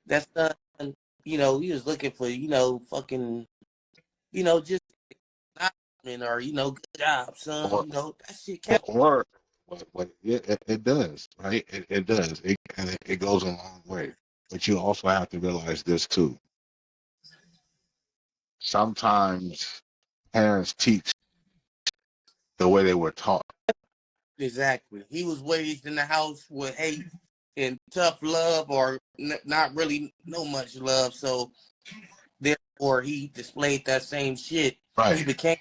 that's not, he was looking for, fucking, just not, or, good job, son. That shit can't. Or what it does, right? It does. It goes a long way. But you also have to realize this too. Sometimes parents teach the way they were taught. Exactly. He was raised in the house with hate and tough love, or not really no much love. So therefore, he displayed that same shit. Right. He became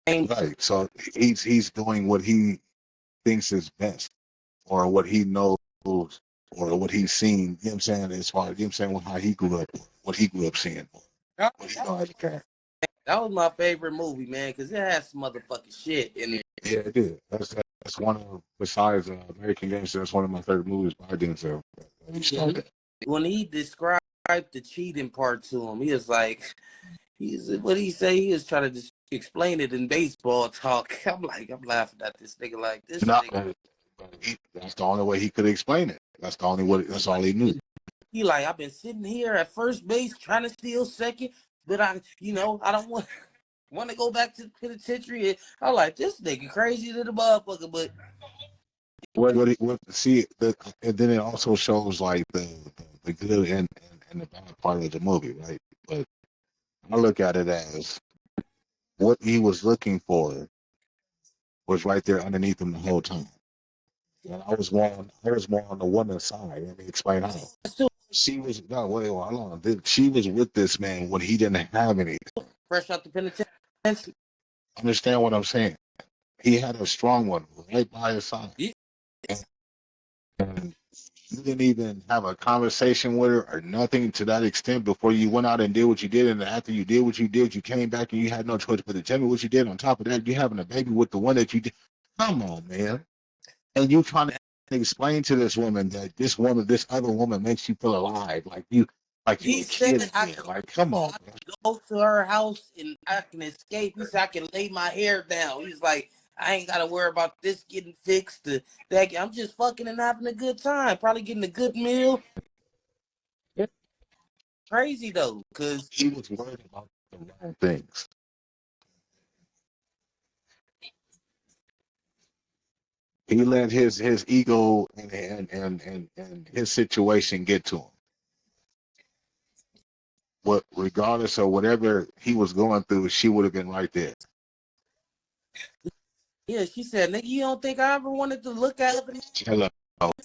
right. So he's doing what he thinks is best, or what he knows, or what he's seen. You know what I'm saying? As far as, you know what I'm saying, how he grew up, what he grew up seeing. that, What he know as a parent. that was my favorite movie, man, because it has some motherfucking shit in it. Yeah, it did. That's one of, besides American Gangster, that's one of my favorite movies by Denzel. when he described the cheating part to him, he was like, what did he say? He was trying to just explain it in baseball talk. I'm laughing at this nigga like this nigga. That's the only way he could explain it. That's all he knew. He like, I've been sitting here at first base trying to steal second, but I don't want to go back to the penitentiary. I'm like, this nigga crazy to the motherfucker, but and then it also shows like the good and the bad part of the movie, right? But I look at it as what he was looking for was right there underneath him the whole time. And I was more on the woman's side. Let me explain how. She was hold on. She was with this man when he didn't have anything. Fresh out the penitentiary. Understand what I'm saying? He had a strong one right by his side. Yeah. And you didn't even have a conversation with her or nothing to that extent before you went out and did what you did. And after you did what you did, you came back and you had no choice but to tell me what you did. On top of that, you having a baby with the one that you did. Come on, man. And you trying to explain to this woman that this other woman makes you feel alive, like you a kid again. Like, come on. I can go to her house and I can escape. He said I can lay my hair down. He's like, I ain't gotta worry about this getting fixed. I'm just fucking and having a good time. Probably getting a good meal. Crazy though, because he was worried about the wrong things. He let his ego and his situation get to him. Regardless of whatever he was going through, she would have been right there. Yeah, she said, nigga, you don't think I ever wanted to look at it? Hello.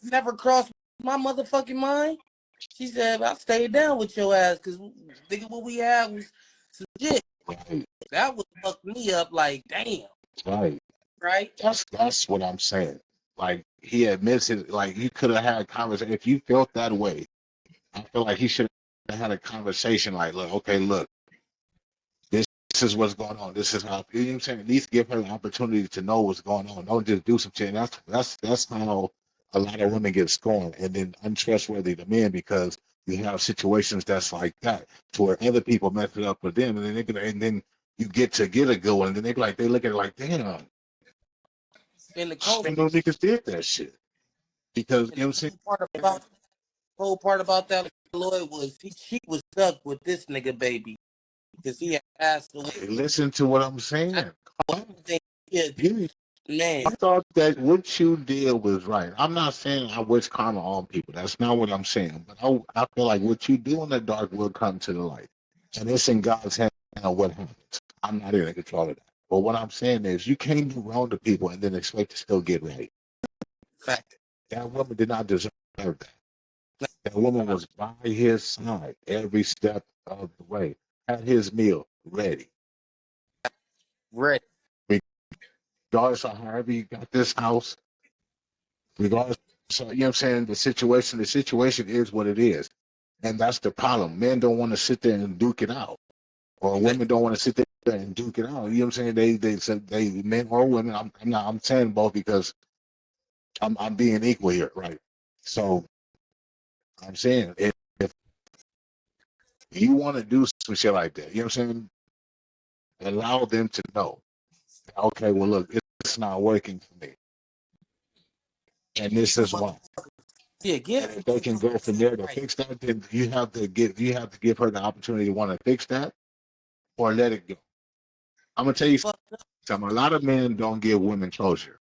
Never crossed my motherfucking mind. She said, I stayed down with your ass because nigga, what we had was some shit. Right. That would fuck me up like, damn. Right. Right? That's what I'm saying. Like, he admits it, like, you could have had a conversation. If you felt that way, I feel like he should have had a conversation like, look, this is what's going on. This is how, you know what I'm saying? At least give her an opportunity to know what's going on. Don't just do some shit. And that's how a lot of women get scorned and then untrustworthy to men, because you have situations that's like that to where other people mess it up for them, and then you get to get a good one, and then they look at it like, damn. And the those niggas did that shit. Because you know what I'm saying? Whole part about that Lloyd was she was stuck with this nigga baby because he had passed away. Hey, listen to what I'm saying. Man, I thought that what you did was right. I'm not saying I wish karma on people. That's not what I'm saying. But I feel like what you do in the dark will come to the light. And it's in God's hand on what happens. I'm not in control of that. But what I'm saying is you can't do wrong to people and then expect to still get right. Fact. That woman did not deserve that. That woman was by his side every step of the way. Had his meal ready. Ready. Regardless of however you got this house, regardless of, you know what I'm saying, the situation is what it is. And that's the problem. Men don't want to sit there and duke it out. Or women don't want to sit there and duke it out. You know what I'm saying? They men or women, I'm saying both because I'm being equal here, right? So I'm saying if you want to do some shit like that, you know what I'm saying? Allow them to know, okay, well, look, it's not working for me. And this is why. Yeah, and if they can go from there to fix that, then you have to give her the opportunity to want to fix that or let it go. I'm gonna tell you something. A lot of men don't give women closure.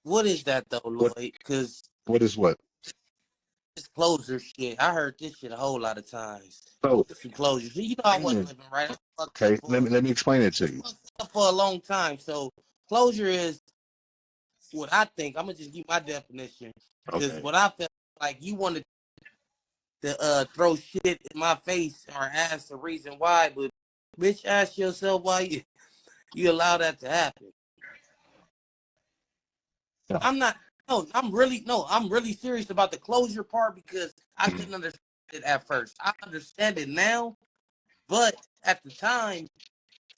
What is that though, Lloyd? Because what is what? This closure shit. I heard this shit a whole lot of times. So some closure. You know I wasn't living right. Okay, let me explain it to you. For a long time. So closure is what I think. I'm gonna just give my definition. Because what I felt like you wanted to throw shit in my face or ask the reason why, but bitch, ask yourself why you allow that to happen. No. I'm really serious about the closure part because I couldn't understand it at first. I understand it now, but at the time,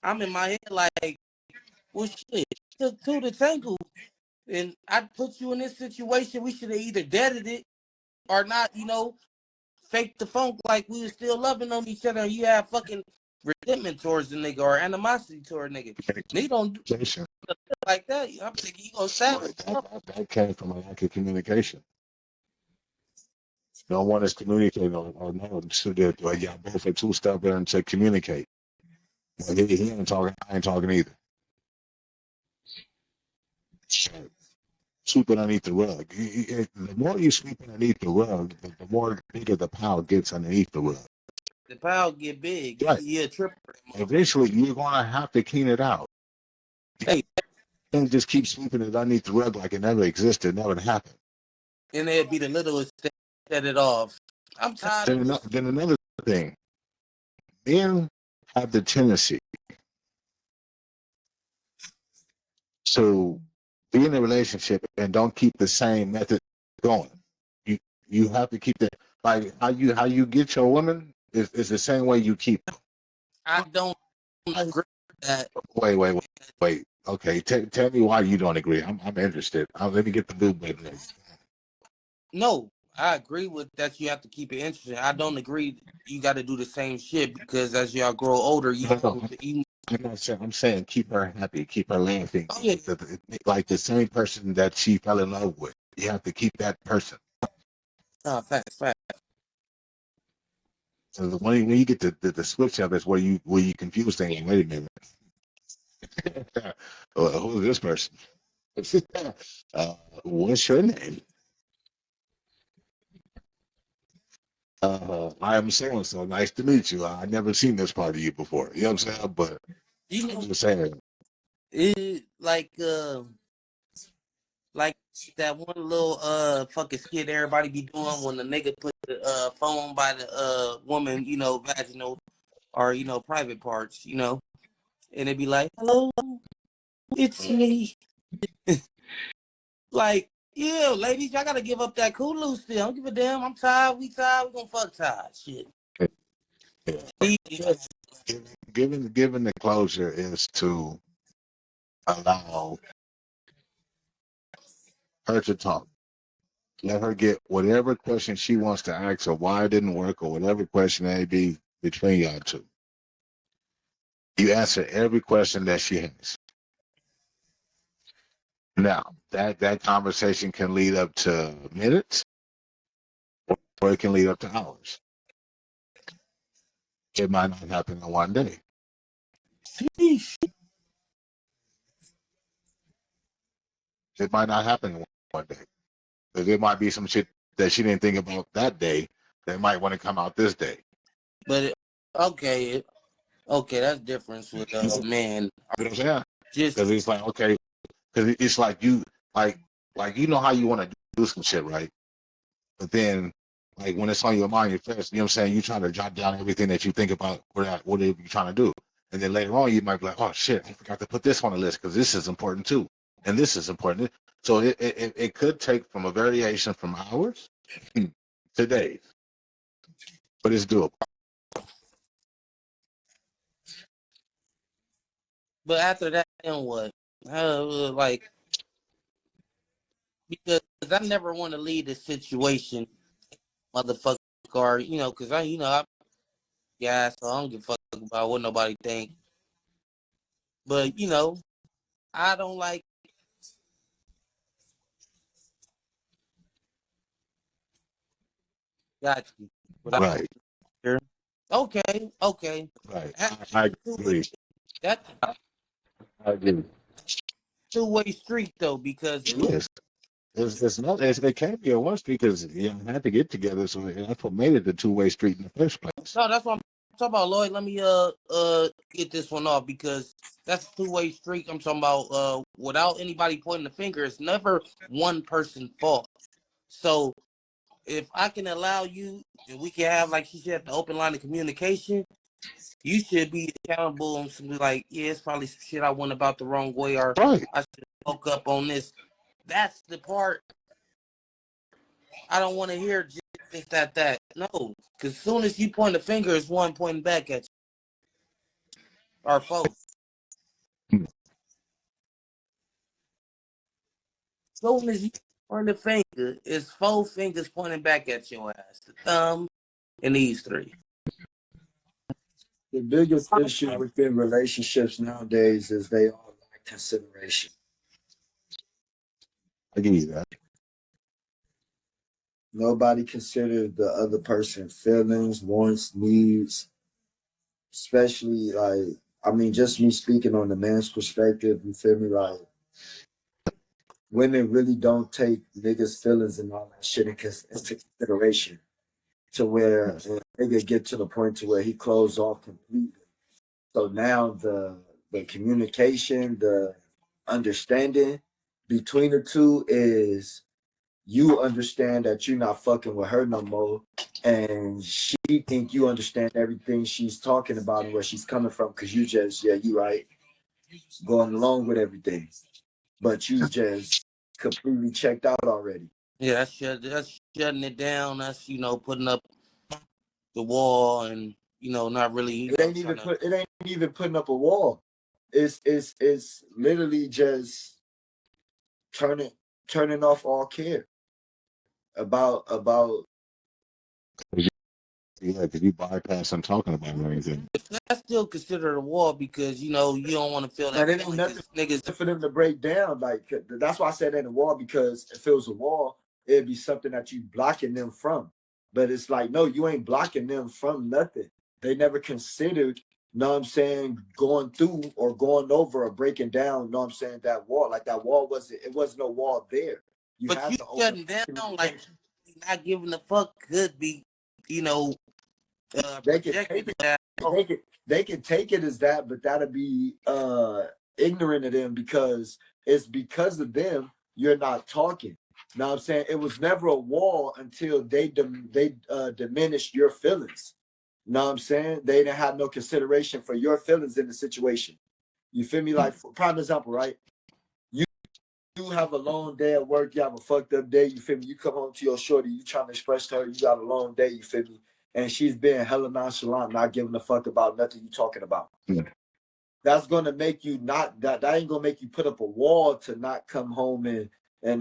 I'm in my head like, well, shit, took two to tangle, and I put you in this situation. We should have either deaded it are not, fake the funk like we was still loving on each other, and you have fucking resentment towards the nigga or animosity towards the nigga. They don't do like that. I'm thinking you gonna stab that came from a lack of communication. No one is communicating or no, so that y'all both are too stubborn to communicate. Well, he ain't talking, I ain't talking either. Sweep it underneath the rug. The more you sweep underneath the rug, the more bigger the pile gets underneath the rug. The pile get big. Right. You're a tripper. Eventually, you're gonna have to clean it out. Hey, You can't just keep sweeping it underneath the rug like it never existed, never happened. and it'd be the littlest thing set it off. I'm tired of this. Then another thing, men have the tendency to be in a relationship and don't keep the same method going. You have to keep that, like how you get your woman is the same way you keep them. I don't agree with that. Wait. Okay, tell me why you don't agree. I'm interested. Let me get the blue button. No, I agree with that. You have to keep it interesting. I don't agree. You got to do the same shit because as y'all grow older, I'm saying keep her happy, keep her laughing. Oh, yeah. Like the same person that she fell in love with. You have to keep that person. Facts. So when you get the switch up, that's where you confuse things. Wait a minute. Who is this person? What's your name? I am so and so. Nice to meet you. I never seen this part of you before. You know what I'm saying? But I'm just saying. It like that one little fucking skit everybody be doing when the nigga put the phone by the woman, vaginal or private parts, and it be like, hello, it's me. Like, yeah, ladies, y'all gotta give up that Hulu still. I don't give a damn. I'm tired. We tired. We gonna fuck tired. Shit. Yeah. Giving the closure is to allow her to talk. Let her get whatever question she wants to ask or why it didn't work or whatever question may be between y'all two. You answer every question that she has. Now, that conversation can lead up to minutes or it can lead up to hours. It might not happen in one day. It might not happen in one day. Because there might be some shit that she didn't think about that day that might want to come out this day. But okay, that's different with a man. You know what I'm saying? Just because it's like okay, because it's like you like you know how you want to do some shit, right? But then like when it's on your mind, your face, you know what I'm saying? You trying to jot down everything that you think about what are you trying to do, and then later on you might be like, oh shit, I forgot to put this on the list because this is important too, and this is important. So it could take from a variation from hours to days, but it's doable. But after that, then what? Like, because I never want to leave the situation, motherfucker, or because I'm so I don't give a fuck about what nobody think. But I don't like. Got you. Right. Okay. Right. I agree. That's I agree. two-way street though, because Yes. It's not. It can't be a one street because you had to get together. So that's what made it a two-way street in the first place. no, that's what I'm talking about, Lloyd. Let me get this one off because that's a two-way street. I'm talking about without anybody pointing the finger. It's never one person's fault. So if I can allow you, and we can have, like she said, the open line of communication, you should be accountable and be like, yeah, it's probably some shit I went about the wrong way, or Right. I should have woke up on this. That's the part I don't want to hear. Just think that. No, because as soon as you point the finger, it's one pointing back at you. Or folks. Hmm. Soon as you or the finger. It's 4 fingers pointing back at your ass. The thumb and these 3. The biggest issue within relationships nowadays is they all lack consideration. I give you that. Nobody considers the other person's feelings, wants, needs, especially like, I mean, just me speaking on the man's perspective, you feel me? Like, women really don't take niggas' feelings and all that shit into consideration to where a nigga get to the point to where he closed off completely. So now the communication, the understanding between the two is you understand that you're not fucking with her no more, and she think you understand everything she's talking about and where she's coming from because you just you right going along with everything, but you just completely checked out already. Yeah, that's shutting it down. That's putting up the wall and not really It ain't even putting up a wall. It's literally just turning turning off all care about Yeah, because you bypass I'm talking about anything. That's still considered a wall because you don't want to feel that and it ain't feeling nothing because niggas. for them to break down. Like that's why I said it ain't a wall, because if it was a wall, it'd be something that you blocking them from. But it's like, no, you ain't blocking them from nothing. They never considered, know what I'm saying, going through or going over or breaking down, know what I'm saying, that wall. Like that wall wasn't no wall there. You But had you to open shutting down like not giving a fuck could be they can projected take it. that. They can take it as that, but that'll be ignorant of them, because it's because of them you're not talking. Know what I'm saying? It was never a wall until they diminished your feelings. Know what I'm saying? They didn't have no consideration for your feelings in the situation. You feel me? Like, for prime example, right? You have a long day at work, you have a fucked up day, you feel me? You come home to your shorty, you trying to express to her you got a long day, you feel me? And she's being hella nonchalant, not giving a fuck about nothing you talking about. Yeah. That's gonna make you not that ain't gonna make you put up a wall to not come home and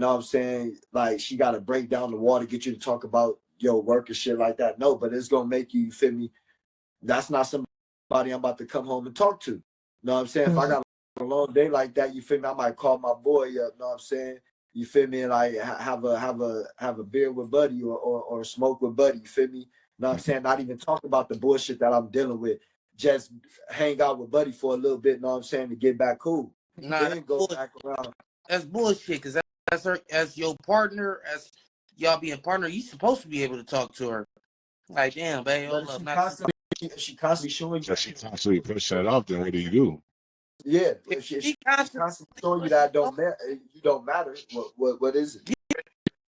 know what I'm saying, like she gotta break down the wall to get you to talk about your work and shit like that. No, but it's gonna make you feel me? That's not somebody I'm about to come home and talk to. Know what I'm saying? If I got a long day like that, you feel me? I might call my boy up. Know what I'm saying? You feel me? Like have a beer with Buddy or smoke with Buddy. You feel me? Know what I'm saying? Not even talk about the bullshit that I'm dealing with. Just hang out with Buddy for a little bit. Know what I'm saying? To get back cool. Nah, Then go back around. That's bullshit. Because that's her as your partner, as y'all being partner. You supposed to be able to talk to her. Like, damn, babe, hold up. She constantly showing you. So she constantly pushing it off, then what do you do? Yeah, If if she she constantly constantly showing you that you don't matter. What is it?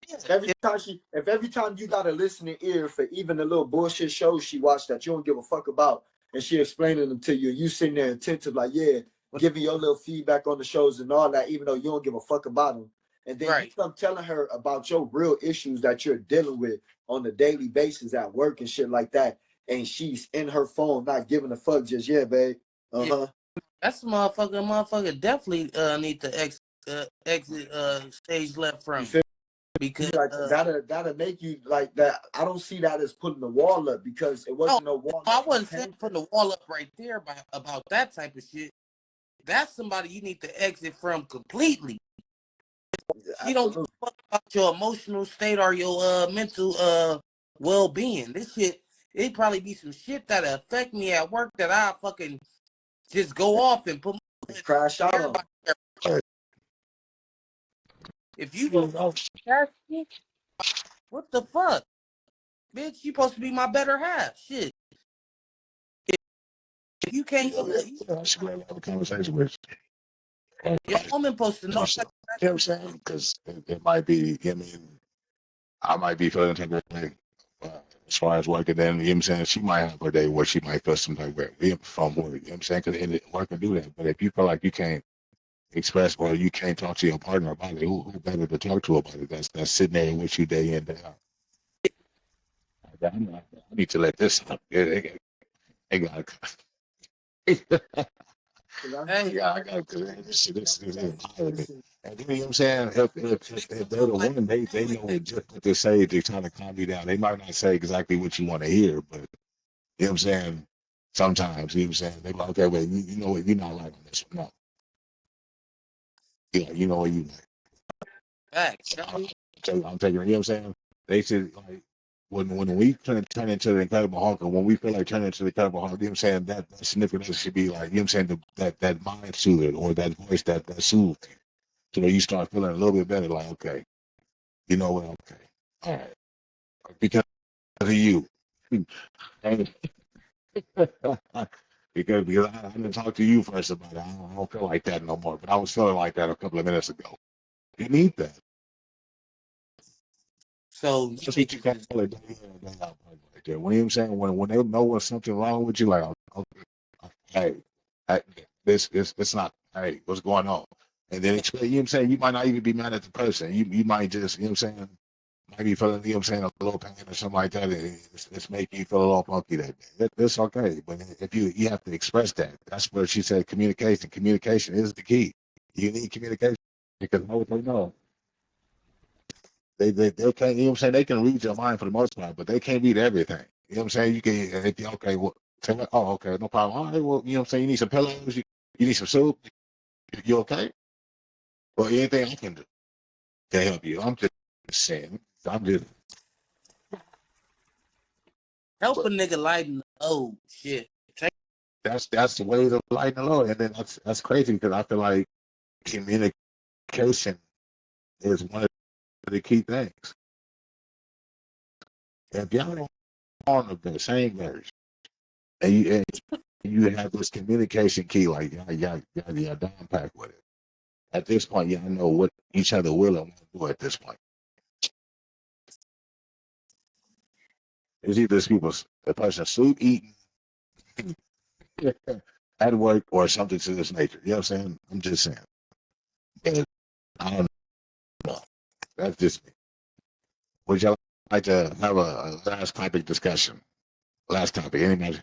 If every time you got a listening ear for even the little bullshit shows she watched that you don't give a fuck about, and she explaining them to you, you sitting there attentive, like, yeah, giving your little feedback on the shows and all that, even though you don't give a fuck about them. And then you come telling her about your real issues that you're dealing with on a daily basis at work and shit like that, and she's in her phone not giving a fuck, just babe. That's motherfucker definitely need to exit stage left from. Because like that'll make you like that. I don't see that as putting the wall up, because it wasn't no wall. I wasn't saying putting the wall up right there about that type of shit. That's somebody you need to exit from completely. She don't give a fuck about your emotional state or your mental well-being. This shit, it probably be some shit that'll affect me at work that I fucking just go off and put my crash out on. If you don't know that shit, what the fuck? Bitch, you supposed to be my better half. Shit. If you can't She gonna have a conversation with your woman supposed to know. you know what I'm saying? Because it might be, I mean, I might be feeling type of way as far as work, and then, you know what I'm saying, she might have her day where she might feel some type of way from work, you know what I'm saying? Because work can do that. But if you feel like you can't express or you can't talk to your partner about it, who better to talk to about it? That's sitting there with you day in, day out. I need to let this stop. It got Hey, Yeah, I got to. This is environment. And then, you know what I'm saying? If they're the one, they know just what to say to try to calm you down. They might not say exactly what you want to hear, but you know what I'm saying? Sometimes, you know what I'm saying? They go, okay, wait, you know what? You're not right on this one. No. You know what you like. facts. I'm taking, you know what I'm saying? They said, like, when we turn into the Incredible Hulk, or when we feel like turning into the Incredible Hulk, you know what I'm saying? That significant other should be like, you know what I'm saying? That mind soother or that voice that soothes. So you start feeling a little bit better, like, okay, you know what? Okay. All right. Because of you. And- because I didn't talk to you first about it. I don't feel like that no more. But I was feeling like that a couple of minutes ago. You need that. So you That's what you niggas call is it day in and day out right there. When you know what I'm saying? When they know what's something wrong with you, like, okay, hey, hey, this it's not, hey, what's going on? And then explain, you know what I'm saying? You might not even be mad at the person. You might just, you know what I'm saying? Might be feeling, you know what I'm saying, a little pain or something like that. It's making you feel a little funky that day. It's okay. But if you have to express that, that's where she said communication. Communication is the key. You need communication because know what they know. They can't, you know what I'm saying? They can read your mind for the most part, but they can't read everything. You know what I'm saying? You can, if you, okay, well, say, well, oh, okay, no problem. All right, well, you know what I'm saying? You need some pillows, you need some soup, you okay? Well, anything I can do to help you. I'm just saying, I'm just, help a but nigga lighten the load. Shit. that's the way to lighten the load. And then that's crazy because I feel like communication is one of the key things. If y'all don't on the same version and you have this communication key, like y'all down pack with it. At this point, y'all know what each other will and won't do at this point. It's either this people's the person soup eating at work or something to this nature. You know what I'm saying? I'm just saying. And I don't know. That's just me. Would y'all like to have a last topic discussion? Last topic. Anybody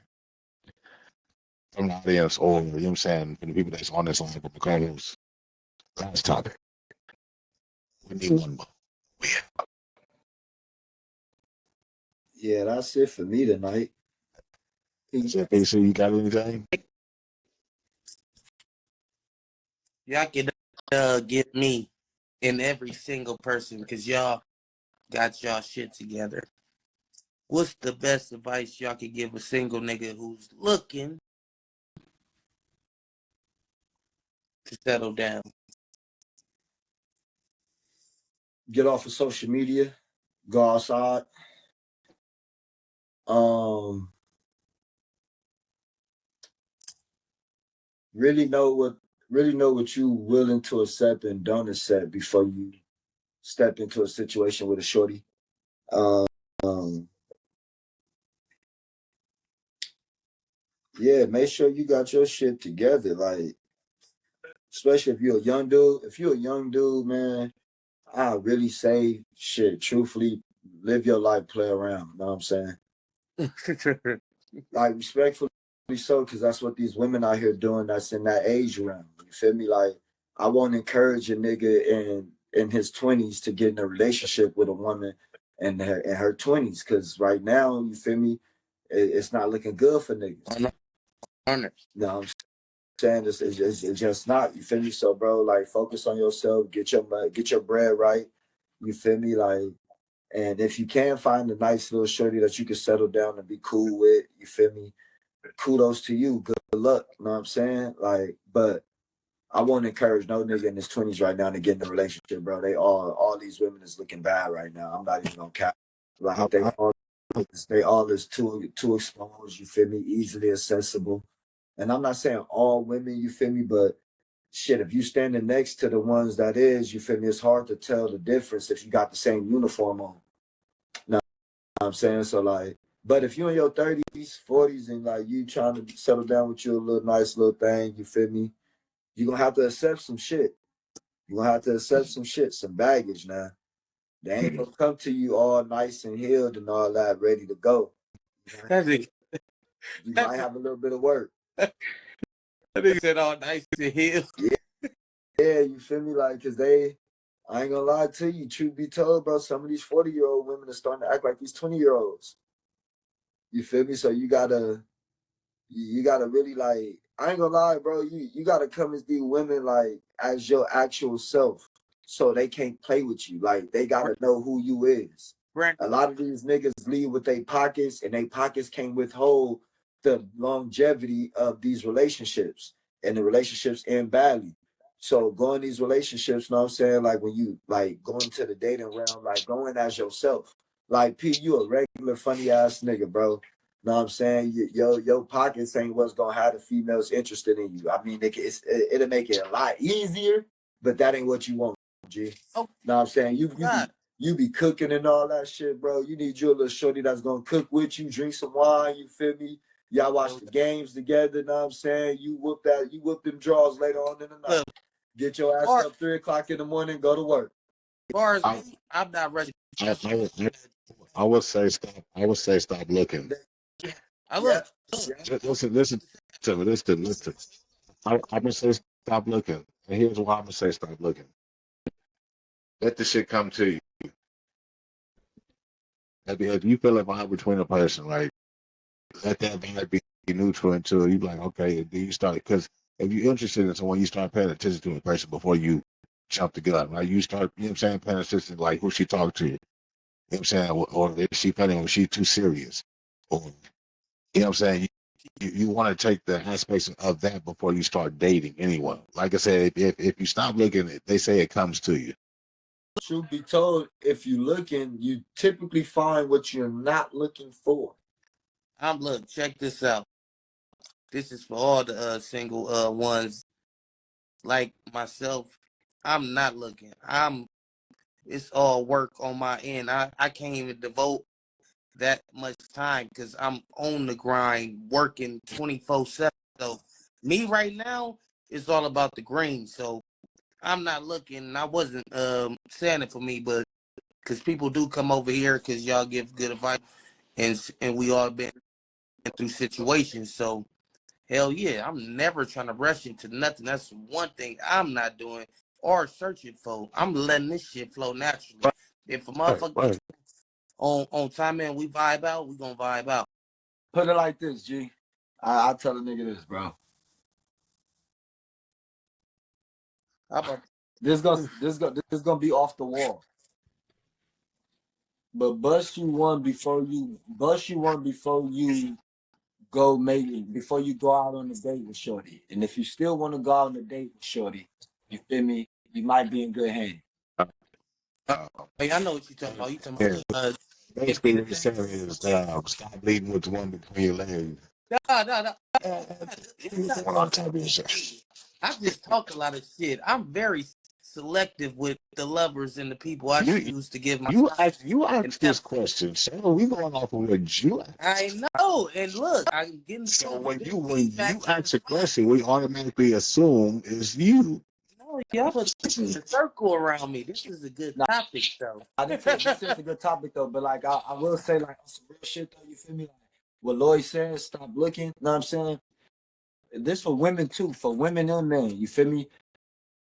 from the audience or, you know what I'm saying, from the people that's on this line from the co-hosts? Last topic. We need one more. Yeah, that's it for me tonight. So, PC, you got anything? Y'all can get me and every single person because y'all got y'all shit together. What's the best advice y'all could give a single nigga who's looking to settle down? Get off of social media, go outside. Um, really know what you willing to accept and don't accept before you step into a situation with a shorty. Um, yeah, make sure you got your shit together. Like, especially if you're a young dude. If you're a young dude, man, I really say shit. Truthfully, live your life, play around. You know what I'm saying? Like respectfully so, because that's what these women out here doing. That's in that age round. You feel me? Like I won't encourage a nigga in his 20s to get in a relationship with a woman in her 20s, because right now, you feel me? It's not looking good for niggas. You know what I'm saying? It's just not. You feel me? So, bro, like focus on yourself. Get your bread right. You feel me? Like, and if you can find a nice little shorty that you can settle down and be cool with, you feel me? Kudos to you. Good luck. You know what I'm saying? Like, but I won't encourage no nigga in his 20s right now to get in a relationship, bro. All these women is looking bad right now. I'm not even gonna cap. Like they all is too exposed, you feel me, easily accessible. And I'm not saying all women, you feel me, but shit, if you standing next to the ones that is, you feel me, it's hard to tell the difference if you got the same uniform on. You know what I'm saying? So like, but if you in your 30s, 40s, and like you trying to settle down with your little nice little thing, you feel me? You're gonna have to accept some shit. You're gonna have to accept some shit, some baggage now. They ain't gonna come to you all nice and healed and all that, ready to go. You That's it. might have a little bit of work. That nigga said all nice to him. Yeah, you feel me? Like, cause I ain't gonna lie to you. Truth be told, bro, some of these 40-year-old women are starting to act like these 20-year-olds. You feel me? So you gotta really like. I ain't gonna lie, bro. You gotta come as these women like as your actual self, so they can't play with you. Like they gotta know who you is. Brandon, A lot of these niggas leave with their pockets, and they pockets can't withhold the longevity of these relationships, and the relationships end badly. So go in these relationships, you know what I'm saying? Like when you like going to the dating realm, like going as yourself. Like P, you a regular funny ass nigga, bro. Know what I'm saying? Your pockets ain't what's gonna have the females interested in you. I mean, it'll make it a lot easier, but that ain't what you want, G. oh Know what I'm saying? God, You be cooking and all that shit, bro. You need you a little shorty that's gonna cook with you, drink some wine, you feel me? Y'all watch the games together, know what I'm saying? You whoop them draws later on in the night. look, Get your ass far, up 3 o'clock in the morning, go to work. far as I, me, I'm not ready. I, I would say stop. I would say stop looking. I Yeah, look, yeah. Listen to me. Listen. I'm gonna say stop looking, and here's why I'm gonna say stop looking. Let the shit come to you. If you feel a vibe between a person, right? Let that vibe be neutral until you be like, okay, then you start because if you're interested in someone, you start paying attention to a person before you jump the gun, right? You start, you know what I'm saying, paying attention to like who she talked to, you know what I'm saying, or if she playing, or she too serious, or you know what I'm saying. You want to take the aspects of that before you start dating anyone. Like I said, if you stop looking, they say it comes to you. Truth be told, if you looking, you typically find what you're not looking for. look, check this out. This is for all the single ones like myself. I'm not looking. It's all work on my end. I can't even devote that much time because I'm on the grind working 24/7. So me right now, it's all about the green. So I'm not looking. I wasn't saying it for me, but because people do come over here because y'all give good advice, and we all been through situations. So hell yeah, I'm never trying to rush into nothing. That's one thing I'm not doing or searching for. I'm letting this shit flow naturally. If a motherfucker Right. on time and we vibe out, we gonna vibe out. Put it like this, G. I tell a nigga this, bro. How about This gonna be off the wall. But bust you one before you go maybe before you go out on a date with Shorty. And if you still want to go out on a date with Shorty, you feel me? You might be in good hands. Uh, hey, I know what you talking about. You talking yeah. about Basically, what you're saying is stop leading with the one between your legs. no. It's not. One on top of your shit. I just talk a lot of shit. I'm very selective with the lovers and the people I You choose to give my you and asked this question, so we going off of what you I asked. know. And look, I'm getting So some good when feedback you in ask a response. question, we automatically assume is you. No, y'all put a circle around me. This is a good Now, topic, though. I didn't say this is a good topic though, but like I will say like on some real shit though, you feel me? Like what Lloyd says, stop looking, you know what I'm saying? This for women too, for women and men, you feel me?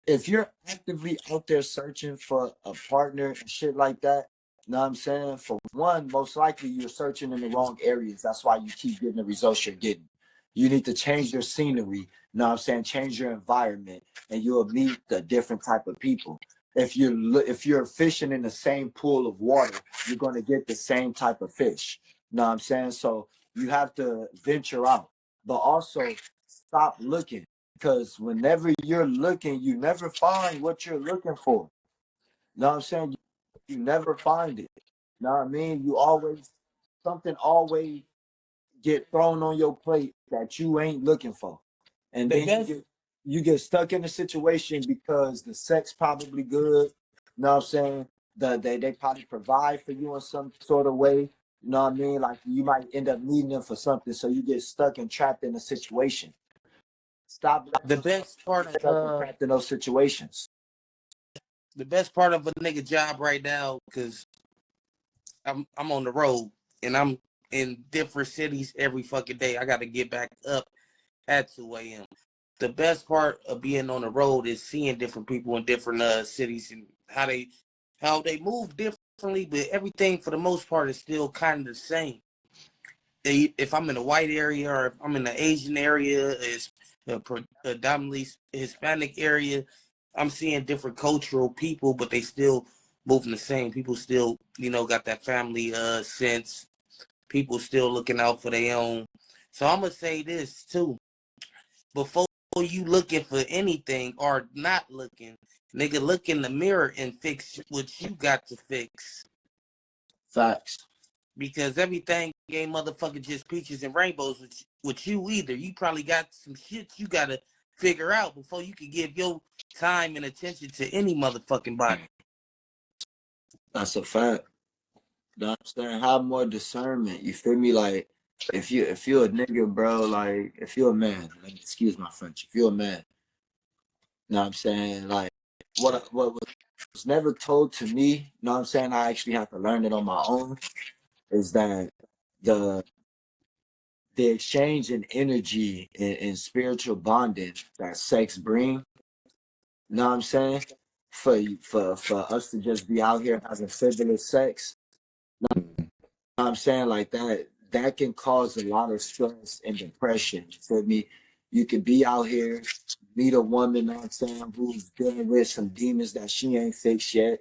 If you're actively out there searching for a partner and shit like that, you know what I'm saying? For one, most likely you're searching in the wrong areas. That's why you keep getting the results you're getting. You need to change your scenery, you know what I'm saying? Change your environment, and you'll meet a different type of people. If you're fishing in the same pool of water, you're gonna get the same type of fish. You know what I'm saying? So you have to venture out, but also stop looking because whenever you're looking, you never find what you're looking for. You know what I'm saying? You never find it. You know what I mean? Something always get thrown on your plate that you ain't looking for. And The then best, you get stuck in a situation because the sex probably good. You know what I'm saying? They probably provide for you in some sort of way. You know what I mean? Like you might end up needing them for something, so you get stuck and trapped in a situation. Stop letting the yourself best part get of stuck and trapped in those situations. the best part of a nigga job right now, because I'm on the road and I'm in different cities every fucking day. I got to get back up at 2 a.m. the best part of being on the road is seeing different people in different cities and how they move differently, but everything for the most part is still kind of the same. If I'm in a white area or if I'm in the Asian area, it's a predominantly Hispanic area, I'm seeing different cultural people, but they still moving the same. People still, got that family sense. People still looking out for their own. So I'm gonna say this too. Before you looking for anything or not looking, nigga, look in the mirror and fix what you got to fix. Facts. Because everything ain't motherfucking just peaches and rainbows with you either. You probably got some shit you gotta figure out before you can give your time and attention to any motherfucking body. That's a fact. You know what I'm saying? Have more discernment. You feel me? Like if you're a nigga, bro, like if you're a man, excuse my French, if you're a man, you know what I'm saying? Like what was never told to me, you know what I'm saying? I actually have to learn it on my own, is that the exchange in energy and spiritual bonding that sex bring, you know what I'm saying? For us to just be out here having frivolous sex, you know what I'm saying? Like that can cause a lot of stress and depression. You feel me? You could be out here, meet a woman, you know what I'm saying, who's dealing with some demons that she ain't fixed yet,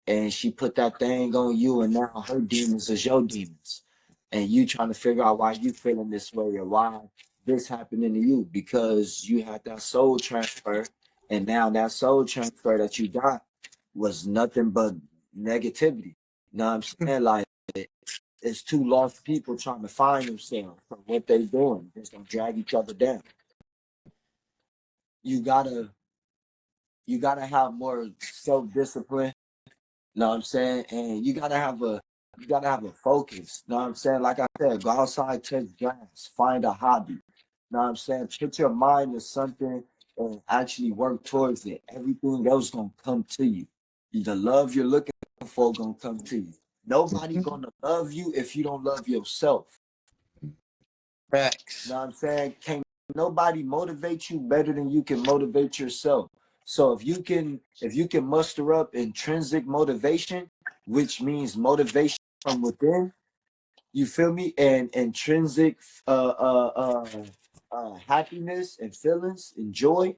and she put that thing on you, and now her demons is your demons, and you trying to figure out why you feeling this way or why this happening to you, because you had that soul transfer, and now that soul transfer that you got was nothing but negativity. You know what I'm saying? Like it's two lost people trying to find themselves from what they doing. Just gonna drag each other down. You gotta have more self-discipline. Know what I'm saying? And you gotta have a focus. Know what I'm saying? Like I said, go outside, touch grass, find a hobby. Know what I'm saying? Put your mind to something and actually work towards it. Everything else gonna come to you. The love you're looking for gonna come to you. Nobody gonna love you if you don't love yourself. Facts. Know what I'm saying? Can't nobody motivate you better than you can motivate yourself. So if you can muster up intrinsic motivation, which means motivation from within, you feel me? And intrinsic happiness and feelings and joy,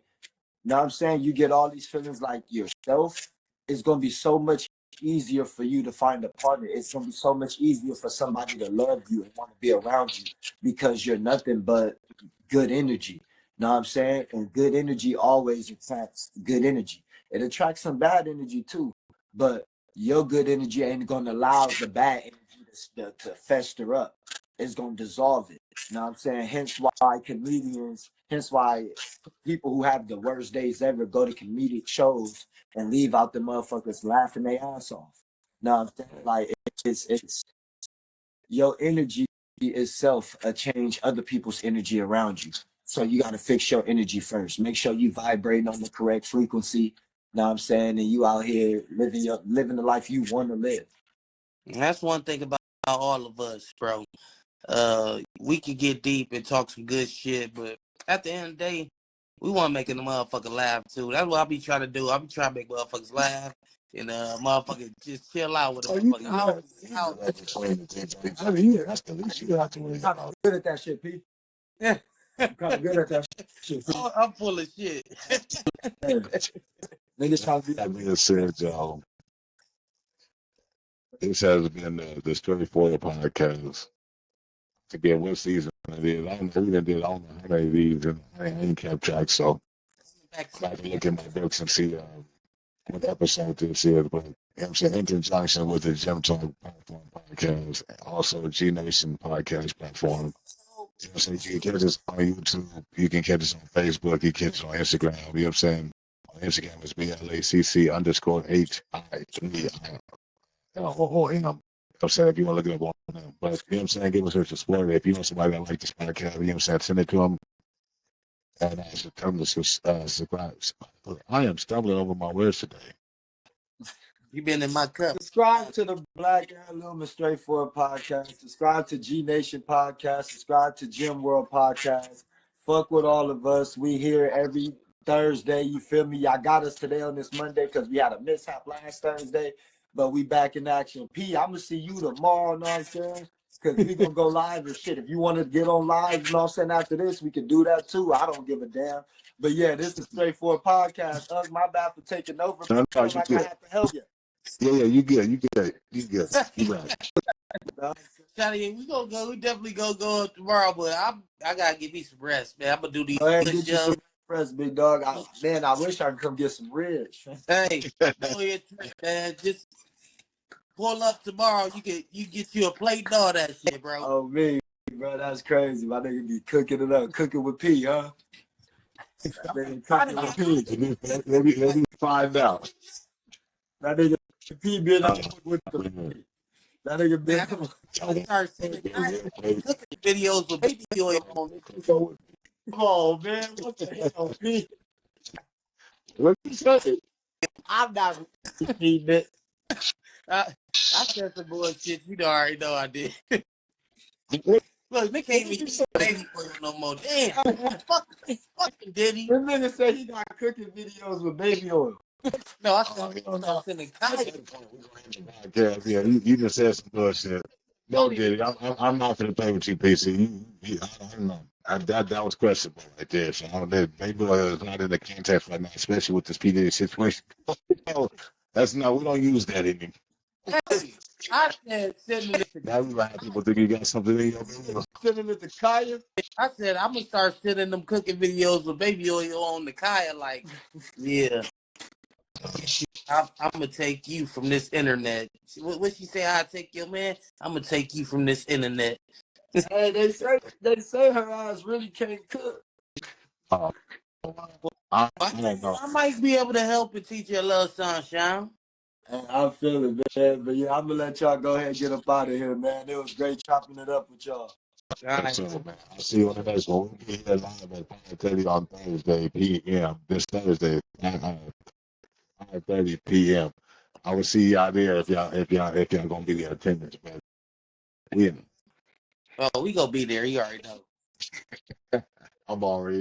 know what I'm saying? You get all these feelings like yourself. It's gonna be so much easier for you to find a partner. It's gonna be so much easier for somebody to love you and want to be around you because you're nothing but good energy. Know what I'm saying? And good energy always attracts good energy. It attracts some bad energy too, but your good energy ain't gonna allow the bad energy to fester up. It's gonna dissolve it. Know what I'm saying? Hence why people who have the worst days ever go to comedic shows and leave out the motherfuckers laughing their ass off. Now I'm saying, like it's your energy itself change other people's energy around you. So you got to fix your energy first. Make sure you vibrating on the correct frequency. Know what I'm saying? And you out here living the life you want to live. And that's one thing about all of us, bro. We can get deep and talk some good shit, but at the end of the day, we want to make the motherfucker laugh too. That's what I be trying to do. I be trying to make motherfuckers laugh and motherfuckers just chill out with a motherfucker. I mean, yeah, that's the least you have to worry about. Good at that shit, Pete. Yeah. I'm kind of good at that shit. I'm full of shit. Niggas trying to be. That being said, y'all, this has been the Story for podcast. Again, what season it is? I don't know. We did. I don't know how many of these, and I ain't kept track. So I have to look at my books and see what episode this is. But I'm saying in conjunction with the Gym Talk platform podcast, also G Nation podcast platform. So you can catch us on YouTube. You can catch us on Facebook. You can catch us on Instagram. You know what I'm saying? On Instagram, it's BLACC_HI3I. I'm saying if you want to look it up on them. But you know what I'm saying? Give us a support. If you know somebody that like this podcast, you know what I'm saying? Send it to them. And I should tell them to subscribe. I am stumbling over my words today. You been in my cup. Subscribe to the Black Heirloom and Straightforward podcast. Subscribe to G Nation podcast. Subscribe to Gym World podcast. fuck with all of us. We here every Thursday. You feel me? Y'all got us today on this Monday because we had a mishap last Thursday, but we back in action. P, I'm gonna see you tomorrow. Know what I'm saying? Because we gonna go live and shit. If you want to get on live, you know what I'm saying, after this, we can do that too. I don't give a damn. But yeah, this is a straightforward podcast. My bad for taking over. No, I you feel like good. I have to help you. Yeah, you good. You good. You good. You right. Johnny, we definitely gonna go up tomorrow, but I gotta give me some rest, man. I'm gonna do these Go ahead and get you push-ups. some rest, big dog. Man, I wish I could come get some ribs. Hey, go ahead, man. Just pull up tomorrow. You get you a plate and all that shit, bro. Oh me, bro, that's crazy. My nigga be cooking it up, cooking with P, huh? That nigga cooking with P. Let me find out. That nigga P been out with the Man. that nigga been. I start sending cooking videos with baby oil on it. Come on, man. What the hell, P? What you say? I'm not eating it. I said some bullshit. You already know I did. What? Look, they can't even use baby oil no more. Damn. Fucking Diddy. This nigga said he got cooking videos with baby oil. No, I said I'm sending Kaya. Yeah, you just said some bullshit. No, Diddy, I'm not gonna play with you, PC. I don't know. That was questionable right there. So maybe is not in the context right now, especially with this P Diddy situation. No, that's not. We don't use that anymore. Hey, I said sending it to. Now we have people think you got something in your business. Sending it to Kaya. I said I'm gonna start sending them cooking videos with baby oil on the Kaya. Like, yeah, I'm gonna take you from this internet. What she say? I take your man. I'm gonna take you from this internet. Hey, they say her ass really can't cook. I don't know. I might be able to help and teach you a little sunshine. Hey, I feel it, man. But yeah, I'm gonna let y'all go ahead and get up out of here, man. It was great chopping it up with y'all. That's it, man. I'll see you on the next one. We'll be here live at 5:30 on Thursday p.m. This Thursday, 5:30 p.m. I will see y'all there if y'all gonna be in attendance, man. We in. Oh, we gonna be there. You already know. I'm already.